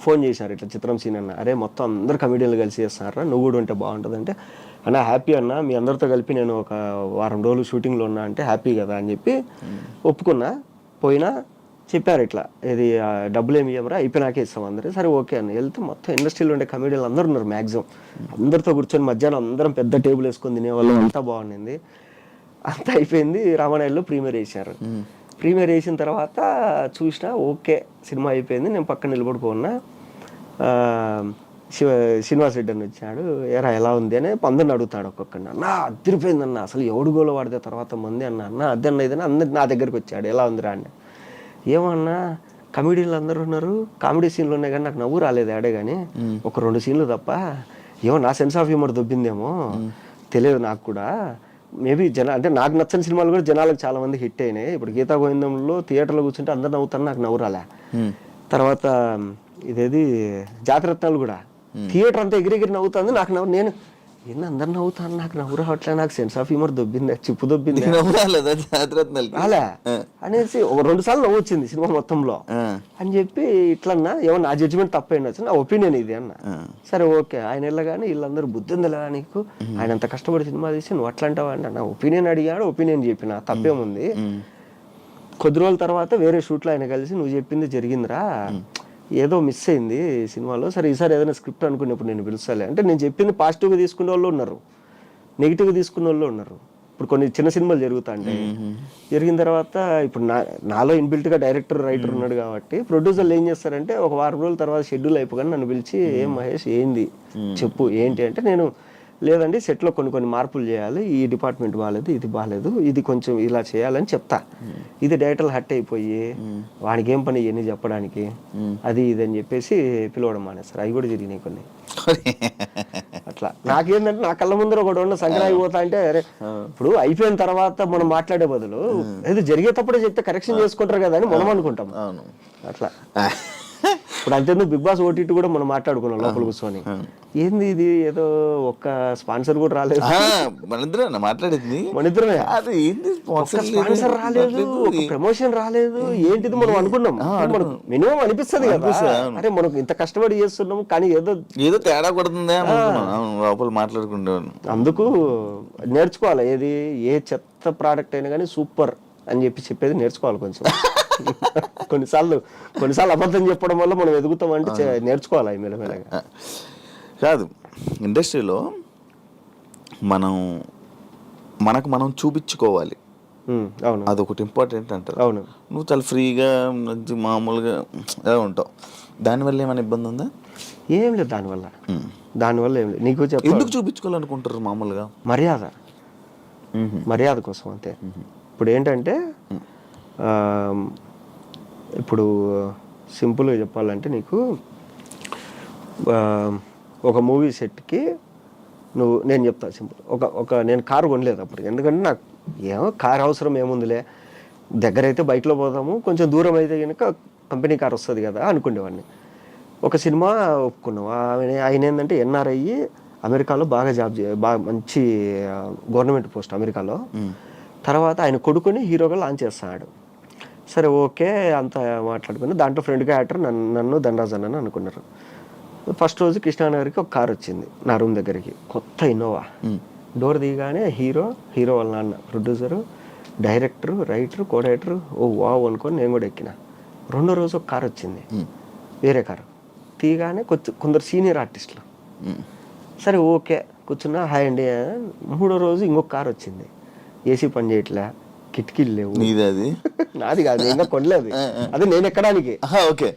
ఫోన్ చేశారు ఇట్లా చిత్రం సీన్ అన్న, అరే మొత్తం అందరు కమెడియన్లు కలిసి చేస్తున్నారా, నువ్వు కూడా ఉంటే బాగుంటుంది అంటే, అన్న హ్యాపీ అన్న, మీ అందరితో కలిపి నేను ఒక వారం రోజులు షూటింగ్లో ఉన్నా అంటే హ్యాపీ కదా అని చెప్పి ఒప్పుకున్నా. పోయినా చెప్పారు ఇట్లా, ఇది డబ్బులు ఏమి ఇవ్వరా, అయిపోయినాకే ఇస్తాం అందరూ. సరే ఓకే అన్న. వెళ్తే మొత్తం ఇండస్ట్రీలో ఉండే కమెడియన్లు అందరూ ఉన్నారు మ్యాక్సిమం. అందరితో కూర్చొని మధ్యాహ్నం అందరం పెద్ద టేబుల్ వేసుకొని తినేవాళ్ళం, అంతా బాగుండింది. అంతా అయిపోయింది. రామానాయుడులో ప్రీమియర్ వేసారు. ప్రీమియర్ వేసిన తర్వాత చూసినా ఓకే సినిమా అయిపోయింది. నేను పక్కన నిలబడుకున్నా, శ్రీనివాస్ రెడ్డి అని వచ్చాడు, ఎలా ఉంది అని అందరిని అడుగుతాడు ఒక్కొక్కడిని. అన్న అదిరిపోయిందన్న, అసలు ఎవడు గోలో వాడితే తర్వాత మంది అన్న అద్దన్న ఇదని అందరు నా దగ్గరికి వచ్చాడు, ఎలా ఉందిరా అని. ఏమన్నా కమెడీలు అందరూ ఉన్నారు, కామెడీ సీన్లు ఉన్నాయి కానీ నాకు నవ్వు రాలేదు ఆడే, కానీ ఒక 2 సీన్లు తప్ప. ఏమో నా సెన్స్ ఆఫ్ హ్యూమర్ దొబ్బిందేమో తెలియదు నాకు కూడా. మేబీ అంటే నాకు నచ్చని సినిమాలు కూడా జనాలకు చాలా మంది హిట్ అయినాయి. ఇప్పుడు గీతా గోవిందంలో థియేటర్లో కూర్చుంటే అందరు నవ్వుతారు, నాకు నవ్వు రాలే. తర్వాత ఇదేది జాతిరత్నాలు కూడా థియేటర్ అంతా ఎగిరెగిరి నవ్వుతుంది, నాకు నేను అందరు నవ్వుతాను, నాకు నవ్వు రావట్లే, నాకు సెన్స్ ఆఫ్ హ్యూమర్ దొబ్బింది, చిప్పు దొబ్బింది రాలే అనేసి 2 సార్లు నవ్వు వచ్చింది సినిమా మొత్తంలో అని చెప్పి. ఇట్లన్నా ఏమో నా జడ్జిమెంట్ తప్పైండొచ్చు, నా ఒపీనియన్ ఇది అన్న. సరే ఓకే. ఆయన వెళ్ళగానే వీళ్ళందరూ బుద్ధి ఉందిలా నీకు, ఆయన అంత కష్టపడి సినిమా తీసి నువ్వు అట్లా అంటావా అంటే, నా ఒపీనియన్ అడిగాడు, ఒపీనియన్ చెప్పిన, తప్పేముంది. కొద్ది రోజుల తర్వాత వేరే షూట్లో ఆయన కలిసి, నువ్వు చెప్పింది జరిగిందిరా, ఏదో మిస్ అయింది సినిమాలో, సరే ఈసారి ఏదైనా స్క్రిప్ట్ అనుకున్నప్పుడు నేను పిలుస్తాలే అంటే, నేను చెప్పింది పాజిటివ్గా తీసుకునే వాళ్ళు ఉన్నారు, నెగిటివ్గా తీసుకునే వాళ్ళు ఉన్నారు. ఇప్పుడు కొన్ని చిన్న సినిమాలు జరుగుతాయి, జరిగిన తర్వాత ఇప్పుడు నాలో ఇన్బిల్ట్గా డైరెక్టర్ రైటర్ ఉన్నాడు కాబట్టి ప్రొడ్యూసర్లు ఏం చేస్తారంటే, ఒక వారం రోజుల తర్వాత షెడ్యూల్ అయిపోగానే నన్ను పిలిచి, ఏం మహేష్ ఏంది చెప్పు ఏంటి అంటే, నేను లేదండి సెట్లో కొన్ని మార్పులు చేయాలి, ఈ డిపార్ట్మెంట్ బాగాలేదు, ఇది బాగాలేదు, ఇది కొంచెం ఇలా చేయాలని చెప్తా. ఇది డైరెక్టర్లు హట్ అయిపోయి వాడికి ఏం పని ఇవన్నీ చెప్పడానికి అది ఇది అని చెప్పేసి పిలవడం మానేస్తారు. అవి కూడా జరిగినాయి కొన్ని. అట్లా నాకేంటంటే నా కళ్ళ ముందర ఒకటి ఉన్న సంక్రాంతి పోతా అంటే, అరే ఇప్పుడు అయిపోయిన తర్వాత మనం మాట్లాడే బదులు ఏదో జరిగేటప్పుడే చెప్తే కరెక్షన్ చేసుకుంటారు కదా అని మనం అనుకుంటాం. అట్లా ఇప్పుడు అంతేందుకు బిగ్ బాస్ ఓటీటీ కూడా మనం మాట్లాడుకున్నాం లోపల కూర్చొని, ఏంది ఇది ఏదో ఒక్క స్పాన్సర్ కూడా రాలేదు,
మాట్లాడేది
మనిద్దరమే, స్పాన్సర్ రాలేదు, ప్రమోషన్ రాలేదు, ఏంటిది మనం అనుకున్నాం. మనకు మినిమం అనిపిస్తుంది కదా, అరే మనకు ఇంత కష్టపడి చేస్తున్నాం కానీ ఏదో
తేడా కొడుతుంది లోపల మాట్లాడుకుంటే. అందుకు
నేర్చుకోవాలి, ఏది ఏ చెత్త ప్రోడక్ట్ అయినా కానీ సూపర్ అని చెప్పేది నేర్చుకోవాలి కొంచెం. కొన్నిసార్లు అబద్ధం చెప్పడం వల్ల మనం ఎదుగుతాం అంటే నేర్చుకోవాలి మెల్లమెల్లగా.
కాదు, ఇండస్ట్రీలో మనం చూపించుకోవాలి,
అవును,
అదొకటి ఇంపార్టెంట్ అంటారు.
అవును,
నువ్వు చాలా ఫ్రీగా మామూలుగా ఉంటావు, దానివల్ల ఏమైనా ఇబ్బంది ఉందా?
ఏం లేదు దానివల్ల ఏం లేదు. నీకు
ఎందుకు చూపించుకోవాలనుకుంటారు? మామూలుగా
మర్యాద కోసం అంతే. ఇప్పుడు ఏంటంటే, ఇప్పుడు సింపుల్గా చెప్పాలంటే, నీకు ఒక మూవీ సెట్కి నేను చెప్తా సింపుల్, నేను కారు కొనలేదు అప్పుడు, ఎందుకంటే నాకు ఏమో కారు అవసరం ఏముందిలే, దగ్గర అయితే బైక్లో పోదాము, కొంచెం దూరం అయితే కనుక కంపెనీ కార్ వస్తుంది కదా అనుకునేవాడిని. ఒక సినిమా ఒప్పుకున్నాం. ఆయన ఏంటంటే ఎన్ఆర్ఐ, అమెరికాలో బాగా బాగా మంచి గవర్నమెంట్ పోస్ట్ అమెరికాలో. తర్వాత ఆయన కొడుకుని హీరోగా లాంచ్ చేస్తాడు. సరే ఓకే అంత మాట్లాడుకుని దాంట్లో ఫ్రెండ్గా యాక్టర్ నన్ను ధనరాజ్ అని అనుకున్నారు. ఫస్ట్ రోజు కృష్ణానగర్కి ఒక కార్ వచ్చింది నా రూమ్ దగ్గరికి, కొత్త ఇన్నోవా. డోర్ దిగానే హీరో వాళ్ళ నాన్న, ప్రొడ్యూసరు, డైరెక్టరు, రైటరు, కో డైరెక్టరు, ఓ వావ్ అనుకొని నేను కూడా ఎక్కిన. రెండో రోజు ఒక కార్ వచ్చింది, వేరే కారు. తీగానే కొందరు సీనియర్ ఆర్టిస్టులు. సరే ఓకే కూర్చున్నా, హాయ్ అండి. మూడో రోజు ఇంకొక కార్ వచ్చింది, ఏసీ పని చేయట్లే, కిటికీలు లేవు.
అది
నాది కాదు, నేను ఇంకా కొనలేదు, అదే నేను ఎక్కడానికి
ఓకే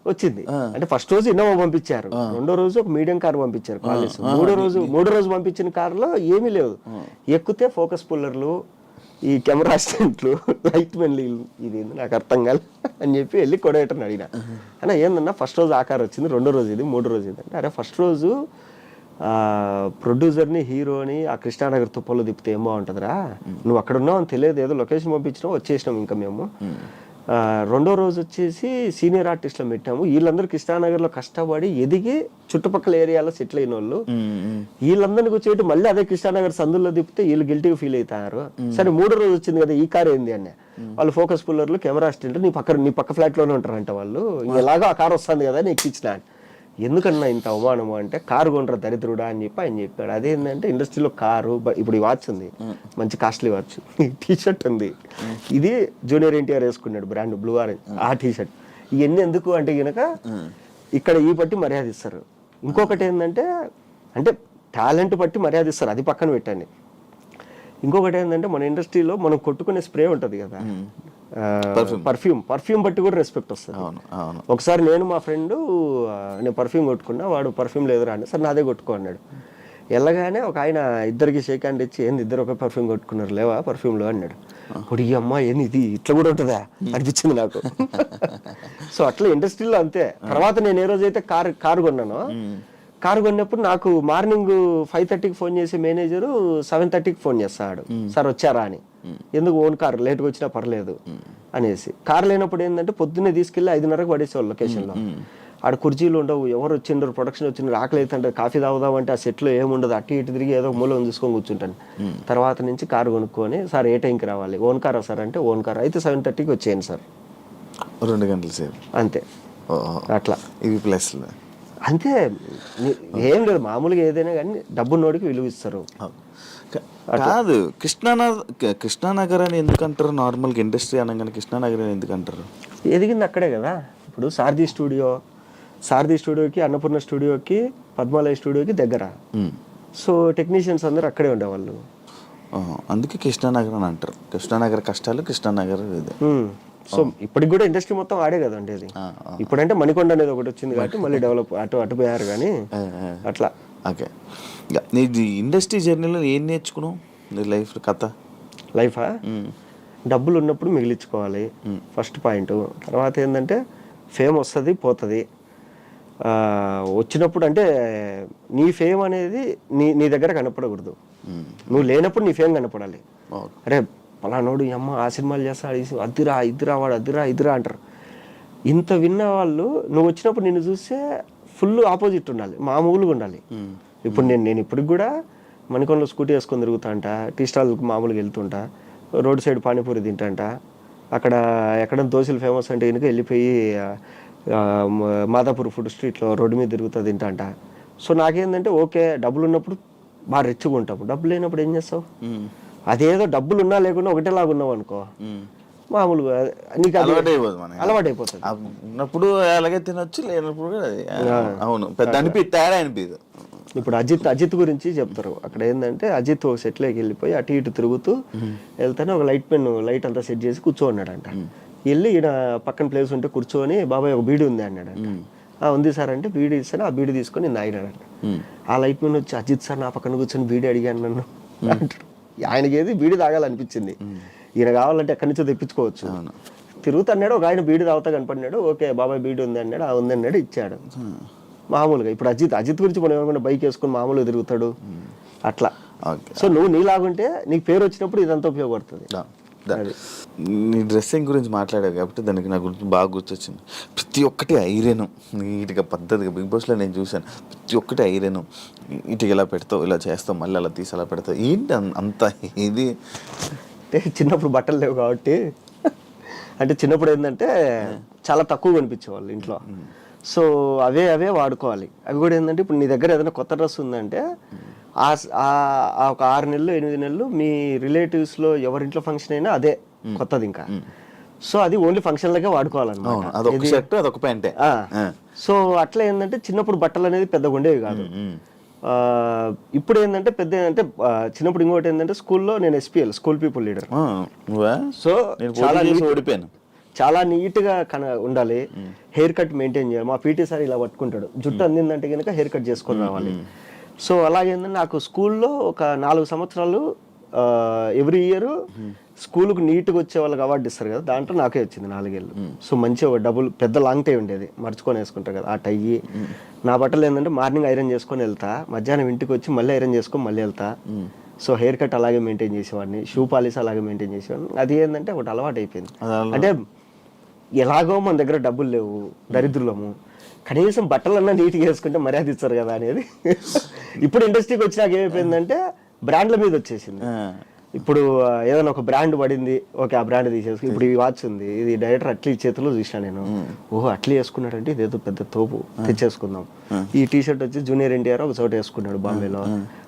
వచ్చింది. అంటే ఫస్ట్ రోజు ఇన్నోవా పంపించారు, రెండో రోజు ఒక మీడియం కార్ పంపించారు కాలేజ్. మూడో రోజు పంపించిన కారులో ఏమీ లేదు. ఎక్కితే ఫోకస్ పుల్లర్లు, ఈ కెమెరా అసిస్టెంట్లు, లైట్ మెన్లు, ఇది నాకు అర్థం కాదు అని చెప్పి వెళ్ళి కొడేటర్ని అడిగిన, అన్న ఏందన్నా ఫస్ట్ రోజు ఆ కార్ వచ్చింది, రెండో రోజు ఇది, మూడో రోజు ఇది అంటే, అరే ఫస్ట్ రోజు ప్రొడ్యూసర్ని, హీరోని ఆ కృష్ణానగర్ తుప్పలో తిప్పితే ఏం బాగుంటుందిరా, నువ్వు అక్కడ ఉన్నావు అని తెలియదు, ఏదో లొకేషన్ పంపించినావు వచ్చేసినాం ఇంకా మేము. రెండో రోజు వచ్చేసి సీనియర్ ఆర్టిస్టులు పెట్టాము, వీళ్ళందరూ కృష్ణానగర్లో కష్టపడి ఎదిగి చుట్టుపక్కల ఏరియాలో సెటిల్ అయిన వాళ్ళు. వీళ్ళందరినీ కూర్చోబెట్టి మళ్ళీ అదే కృష్ణానగర్ సందుల్లో తిప్పితే వీళ్ళు గిల్టీగా ఫీల్ అవుతారు. సరే మూడో రోజు వచ్చింది కదా ఈ కార్ ఏంది అన్న, వాళ్ళు ఫోకస్ పుల్లర్లు, కెమెరా అసిస్టెంట్, నీ పక్క ఫ్లాట్లోనే ఉంటారంట వాళ్ళు, ఎలాగో ఆ కార్ వస్తుంది కదా నీకు ఇచ్చిన. ఎందుకన్నా ఇంత అవమానము అంటే, కారు కొనరా దరిద్రుడా అని చెప్పి ఆయన చెప్పాడు. అదేంటంటే ఇండస్ట్రీలో కారు, ఇప్పుడు ఈ వాచ్ ఉంది, మంచి కాస్ట్లీ వాచ్, టీ షర్ట్ ఉంది, ఇది జూనియర్ ఎన్టీఆర్ వేసుకున్నాడు బ్రాండ్ బ్లూ ఆరెంజ్, ఆ టీ షర్ట్. ఇవన్నీ ఎందుకు అంటే కనుక ఇక్కడ ఈ బట్టి మర్యాద ఇస్తారు. ఇంకొకటి ఏంటంటే, అంటే టాలెంట్ బట్టి మర్యాద ఇస్తారు, అది పక్కన పెట్టండి. ఇంకొకటి ఏంటంటే మన ఇండస్ట్రీలో మనం కొట్టుకునే స్ప్రే ఉంటుంది కదా, పర్ఫ్యూమ్ బట్టి కూడా రెస్పెక్ట్ వస్తుంది. ఒకసారి నేను మా ఫ్రెండ్, నేను పర్ఫ్యూమ్ కొట్టుకున్నా, వాడు పర్ఫ్యూమ్ లేదురా అని, సరే నాదే కొట్టుకో అన్నాడు. వెళ్ళగానే ఒక ఆయన ఇద్దరికి షేక్ హ్యాండ్ ఇచ్చి, ఏంది ఇద్దరు ఒక పర్ఫ్యూమ్ కొట్టుకున్నారు, లేవా పర్ఫ్యూమ్లో అన్నాడు. ఇప్పుడు ఈ అమ్మ ఏంది ఇది ఇట్లా కూడా ఉంటుందా అనిపించింది నాకు. సో అట్లా ఇండస్ట్రీలో అంతే. తర్వాత నేను ఏ రోజైతే కారు కొన్నానో, కారు కొన్నప్పుడు నాకు మార్నింగ్ 5:30కి ఫోన్ చేసే మేనేజరు 7:30కి ఫోన్ చేస్తాడు, సార్ వచ్చారా అని. ఎందుకు, ఓన్ కార్ లేట్గా వచ్చినా పర్లేదు అనేసి. కారు లేనప్పుడు ఏంటంటే పొద్దున్నే తీసుకెళ్ళి 5:30కి పడేసేవాళ్ళు లొకేషన్లో. ఆడ కుర్చీలు ఉండవు, ఎవరు వచ్చిండ్రు, ప్రొడక్షన్ వచ్చిండ్రు, ఆకలి అవుతుంటారు, కాఫీ తాగుదామంటే ఆ సెట్లో ఏముండదు, అటు ఇటు తిరిగి ఏదో మూలం చూసుకొని కూర్చుంటాను. తర్వాత నుంచి కారు కొనుక్కొని, సార్ ఏ టైంకి రావాలి, ఓన్ కారా సార్ అంటే, ఓన్ కార్ అయితే 7:30కి వచ్చేయండి సార్,
2 గంటల సేపు అంతే.
అట్లా
ఇవి ప్లస్
అంతే, ఏం లేదు. మామూలుగా ఏదైనా కానీ డబ్బున్నోడికి విలువ ఇస్తారు.
కాదు, కృష్ణానగర్ అని ఎందుకంటారు? నార్మల్గా ఇండస్ట్రీ అనగానే కృష్ణానగర్ అని ఎందుకంటారు?
ఎదిగింది అక్కడే కదా. ఇప్పుడు సారథి స్టూడియోకి, అన్నపూర్ణ స్టూడియోకి, పద్మాలయ స్టూడియోకి దగ్గర. సో టెక్నీషియన్స్ అందరూ అక్కడే ఉండేవాళ్ళు,
అందుకే కృష్ణానగర్ అని అంటారు. కృష్ణానగర్ కష్టాలు, కృష్ణానగర్ ఇది.
సో ఇప్పటికి కూడా ఇండస్ట్రీ మొత్తం ఆడే కదా ఉండేది. ఇప్పుడంటే మణికొండ అనేది ఒకటి వచ్చింది కాబట్టి మళ్ళీ డెవలప్ అటు పోయారు కానీ అట్లా.
ఓకే, నీ ఇండస్ట్రీ జర్నీలో ఏం నేర్చుకున్నావు నీ లైఫ్ కథ?
లైఫా, డబ్బులు ఉన్నప్పుడు మిగిలించుకోవాలి ఫస్ట్ పాయింట్. తర్వాత ఏంటంటే ఫేమ్ వస్తుంది పోతుంది, వచ్చినప్పుడు అంటే నీ ఫేమ్ అనేది నీ దగ్గర కనపడకూడదు, నువ్వు లేనప్పుడు నీ ఫేమ్ కనపడాలి. అరే పలానోడు అమ్మ ఆ సినిమాలు చేస్తాడు, అద్దురా ఇద్దురా వాడు ఇద్దురా అంటారు. ఇంత విన్న వాళ్ళు నువ్వు వచ్చినప్పుడు నిన్ను చూస్తే ఫుల్ ఆపోజిట్ ఉండాలి, మామూలుగా ఉండాలి. ఇప్పుడు నేను ఇప్పటికి కూడా మణికొండలో స్కూటీ వేసుకొని తిరుగుతాంట, టీ స్టాల్కి మామూలుగా వెళ్తుంటా, రోడ్ సైడ్ పానీపూరి తింటాంట, అక్కడ ఎక్కడ దోశలు ఫేమస్ అంటే కనుక వెళ్ళిపోయి మాదాపూర్ ఫుడ్ స్ట్రీట్లో రోడ్డు మీద తిరుగుతా తింటాంట. సో నాకేంటంటే ఓకే, డబ్బులు ఉన్నప్పుడు బాగా రెచ్చుగా ఉంటావు, డబ్బులు లేనప్పుడు ఏం చేస్తావు? అదేదో డబ్బులు ఉన్నా లేకుండా ఒకటేలాగా ఉన్నావు అనుకో, మామూలుగా నీకు అలవాటు అయిపోతుంది.
ఉన్నప్పుడు అలాగే తినొచ్చు, లేనప్పుడు అవును పెద్ద తేడా అనిపిదు.
ఇప్పుడు అజిత్ గురించి చెప్తారు. అక్కడ ఏంటంటే అజిత్ ఒక సెట్లోకి వెళ్ళిపోయి అటు ఇటు తిరుగుతూ వెళ్తానే ఒక లైట్ అంతా సెట్ చేసి కూర్చోన్నాడంట. వెళ్ళి ఈయన పక్కన ప్లేస్ ఉంటే కూర్చొని, బాబాయ్ ఒక బీడి ఉంది అన్నాడంట. ఉంది సార్ అంటే బీడి ఇస్తాను, ఆ బీడి తీసుకొని నేను తాగినాడంట. ఆ లైట్ మెన్ వచ్చి, అజిత్ సార్ నా పక్కన కూర్చొని బీడి అడిగాను నన్ను అంటాడు. ఆయనకి ఏది బీడి తాగాలనిపించింది, ఈయన కావాలంటే ఎక్కడి నుంచో తెప్పించుకోవచ్చు. తిరుగుతున్నాడు, ఒక ఆయన బీడి తాగుతా కనపడినాడు, ఓకే బాబాయ్ బీడి ఉంది అన్నాడు, ఆ ఉంది అన్నాడు, ఇచ్చాడు. మామూలుగా ఇప్పుడు అజిత్ గురించి మనం ఏమనుకుంటే బైక్ వేసుకొని మామూలుగా తిరుగుతాడు అట్లా. సో నువ్వు నీలాగుంటే నీకు పేరు వచ్చినప్పుడు ఇదంతా ఉపయోగపడుతుంది.
నీ డ్రెస్సింగ్ గురించి మాట్లాడావు కాబట్టి దానికి నా గురించి బాగా గుర్తొచ్చింది. ప్రతి ఒక్కటి ఐరన్ నీట్గా పద్ధతిగా బిగ్ బాస్లో నేను చూశాను. ప్రతి ఒక్కటి ఐరన్ ఇటుకి ఇలా పెడతావు, ఇలా చేస్తావు, మళ్ళీ అలా తీసి అలా పెడతావు. ఏంటి అంత ఇది?
అంటే చిన్నప్పుడు బట్టలు లేవు కాబట్టి, అంటే చిన్నప్పుడు ఏంటంటే చాలా తక్కువ కనిపించేవాళ్ళు ఇంట్లో. సో అవే వాడుకోవాలి. అవి కూడా ఏంటంటే ఇప్పుడు నీ దగ్గర ఏదైనా కొత్త డ్రెస్ ఉందంటే ఒక 6 నెలలు 8 నెలలు మీ రిలేటివ్స్లో ఎవరింట్లో ఫంక్షన్ అయినా అదే కొత్తది ఇంకా. సో అది ఓన్లీ ఫంక్షన్లకే వాడుకోవాలన్నమాట.
అదొక షర్ట్ అదొక ప్యాంటే.
సో అట్లా ఏంటంటే చిన్నప్పుడు బట్టలు అనేది పెద్దగా ఉండేవి కాదు. ఇప్పుడు ఏంటంటే పెద్ద ఏంటంటే చిన్నప్పుడు ఇంకోటి ఏంటంటే స్కూల్లో నేను SPL school people leader. So
ఓడిపోయాను.
చాలా నీట్గా ఉండాలి. హెయిర్ కట్ మెయింటైన్ చేయాలి. మా PT సార్ ఇలా పట్టుకుంటాడు, జుట్టు అందిందంటే కనుక హెయిర్ కట్ చేసుకొని రావాలి. సో అలాగేందంటే నాకు స్కూల్లో ఒక 4 సంవత్సరాలు ఎవ్రీ ఇయర్ స్కూల్కి నీట్గా వచ్చే వాళ్ళకి అవార్డు ఇస్తారు కదా, దాంట్లో నాకే వచ్చింది 4 ఏళ్ళు. సో మంచిగా డబుల్ పెద్ద లాంగ్ టై ఉండేది, మర్చుకొని వేసుకుంటారు కదా ఆ టై. నా బట్టలు ఏంటంటే మార్నింగ్ ఐరన్ చేసుకొని వెళ్తా, మధ్యాహ్నం ఇంటికి వచ్చి మళ్ళీ ఐరన్ చేసుకొని మళ్ళీ వెళ్తా. సో హెయిర్ కట్ అలాగే మెయింటైన్ చేసేవాడిని, షూ పాలిస్ అలాగే మెయింటైన్ చేసేవాడిని. అది ఏంటంటే ఒకటి అలవాటు అయిపోయింది. అంటే ఎలాగో మన దగ్గర డబ్బులు లేవు, దరిద్రులము, కనీసం బట్టలన్నా నీట్గా వేసుకుంటే మర్యాద ఇస్తారు కదా అనేది. ఇప్పుడు ఇండస్ట్రీకి వచ్చినాక ఏమైపోయిందంటే బ్రాండ్ల మీద వచ్చేసింది. ఇప్పుడు ఏదైనా ఒక బ్రాండ్ పడింది, ఓకే ఆ బ్రాండ్ తీసేసుకుని, ఇప్పుడు ఈ వాచ్ ఉంది, ఇది డైరెక్టర్ అట్లీ చేతిలో చూసినా నేను, ఓహో అట్లీ వేసుకున్నాడంటే ఇదేదో పెద్ద తోపు, తెచ్చేసుకుందాం. ఈ టీషర్ట్ వచ్చి జూనియర్ ఎన్టీఆర్ ఒక చోట వేసుకున్నాడు బాంబేలో,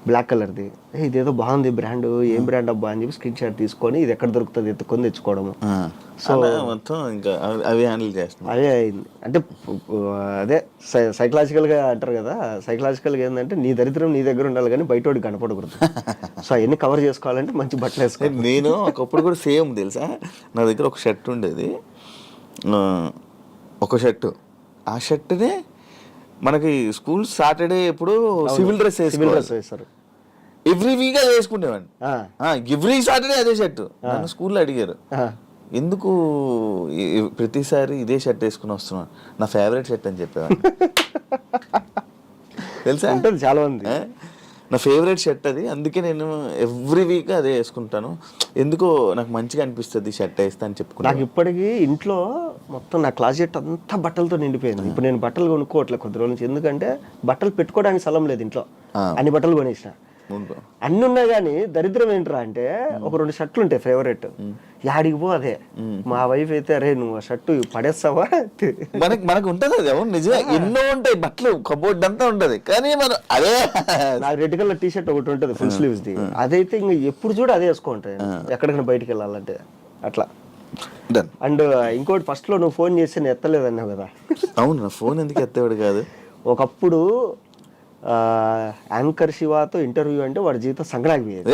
బ్లాక్ కలర్ది, ఇదేదో బాగుంది బ్రాండ్, ఏం బ్రాండ్ అబ్బా అని చెప్పి స్క్రీన్ షాట్ తీసుకొని ఇది ఎక్కడ దొరుకుతుంది ఎత్తుకొని తెచ్చుకోవడము.
సో మొత్తం ఇంకా అవి హ్యాండిల్ చేస్తాం.
అదే అయింది. అంటే అదే సైకలాజికల్గా అంటారు కదా, సైకలాజికల్గా ఏంటంటే నీ దరిద్రం నీ దగ్గర ఉండాలి కానీ బయటోడికి కనపడకూడదు. సో అవన్నీ కవర్ చేసుకోవాలంటే మంచి బట్టలు వేసుకోవాలి.
నేను ఒకప్పుడు కూడా సేమ్ తెలుసా, నా దగ్గర ఒక షర్ట్ ఉండేది, ఒక షర్ట్, ఆ షర్ట్నే మనకి స్కూల్ సాటర్డే ఎప్పుడు సివిల్ డ్రెస్
వేస్తారు,
ఎవ్రీ వీక్ అది వేసుకునేవాడిని. ఎవ్రీ సాటర్డే అదే షర్ట్. నన్ను స్కూల్లో అడిగారు ఎందుకు ప్రతిసారి ఇదే షర్ట్ వేసుకుని వస్తున్నాను, నా ఫేవరెట్ షర్ట్ అని చెప్పేవాడిని. తెలుసా,
ఉంటుంది చాలా మంది,
నా ఫేవరెట్ షర్ట్ అది, అందుకే నేను ఎవ్రీ వీక్ అదే వేసుకుంటాను, ఎందుకో నాకు మంచిగా అనిపిస్తుంది షర్ట్ వేస్తా అని చెప్పుకున్నాను.
నాకు ఇప్పటికీ ఇంట్లో మొత్తం నా క్లాజెట్ అంతా బట్టలతో నిండిపోయింది. ఇప్పుడు నేను బట్టలు కొనుక్కోవట్లేదు కొద్ది రోజుల నుంచి, ఎందుకంటే బట్టలు పెట్టుకోవడానికి స్థలం లేదు ఇంట్లో, అన్ని బట్టలు కొనేసిన. అన్ని ఉన్నాయి కానీ దరిద్రం ఏంట్రా అంటే ఒక 2 షర్ట్లు ఉంటాయి ఫేవరెట్, యాడికి పో అదే. మా వైఫ్ అయితే అరే నువ్వు ఆ షర్టు పడేస్తావా,
మనకు ఉంటది అది, అవును నిజమే, ఎన్నో ఉంటాయి బట్టలు, కబోర్డ్ అంతా ఉంటది, కానీ మనం అదే.
నాకు రెడ్ కలర్ టీ షర్ట్ ఒకటి ఉంటుంది ఫుల్ స్లీవ్స్ ది, అదైతే ఇంకా ఎప్పుడు చూడ అదే వేసుకుంటాయి ఎక్కడికైనా బయటికి వెళ్ళాలంటే అట్లా. అండ్ ఇంకోటి, ఫస్ట్ లో నువ్వు ఫోన్ చేస్తే నేను ఎత్తలేదన్నావు కదా. అవును,
నా ఫోన్ ఎందుకు ఎత్తేవాడు కాదు.
ఒకప్పుడు యాంకర్ శివతో ఇంటర్వ్యూ అంటే వాడి జీవితం సంక్రాంతి పోయేది.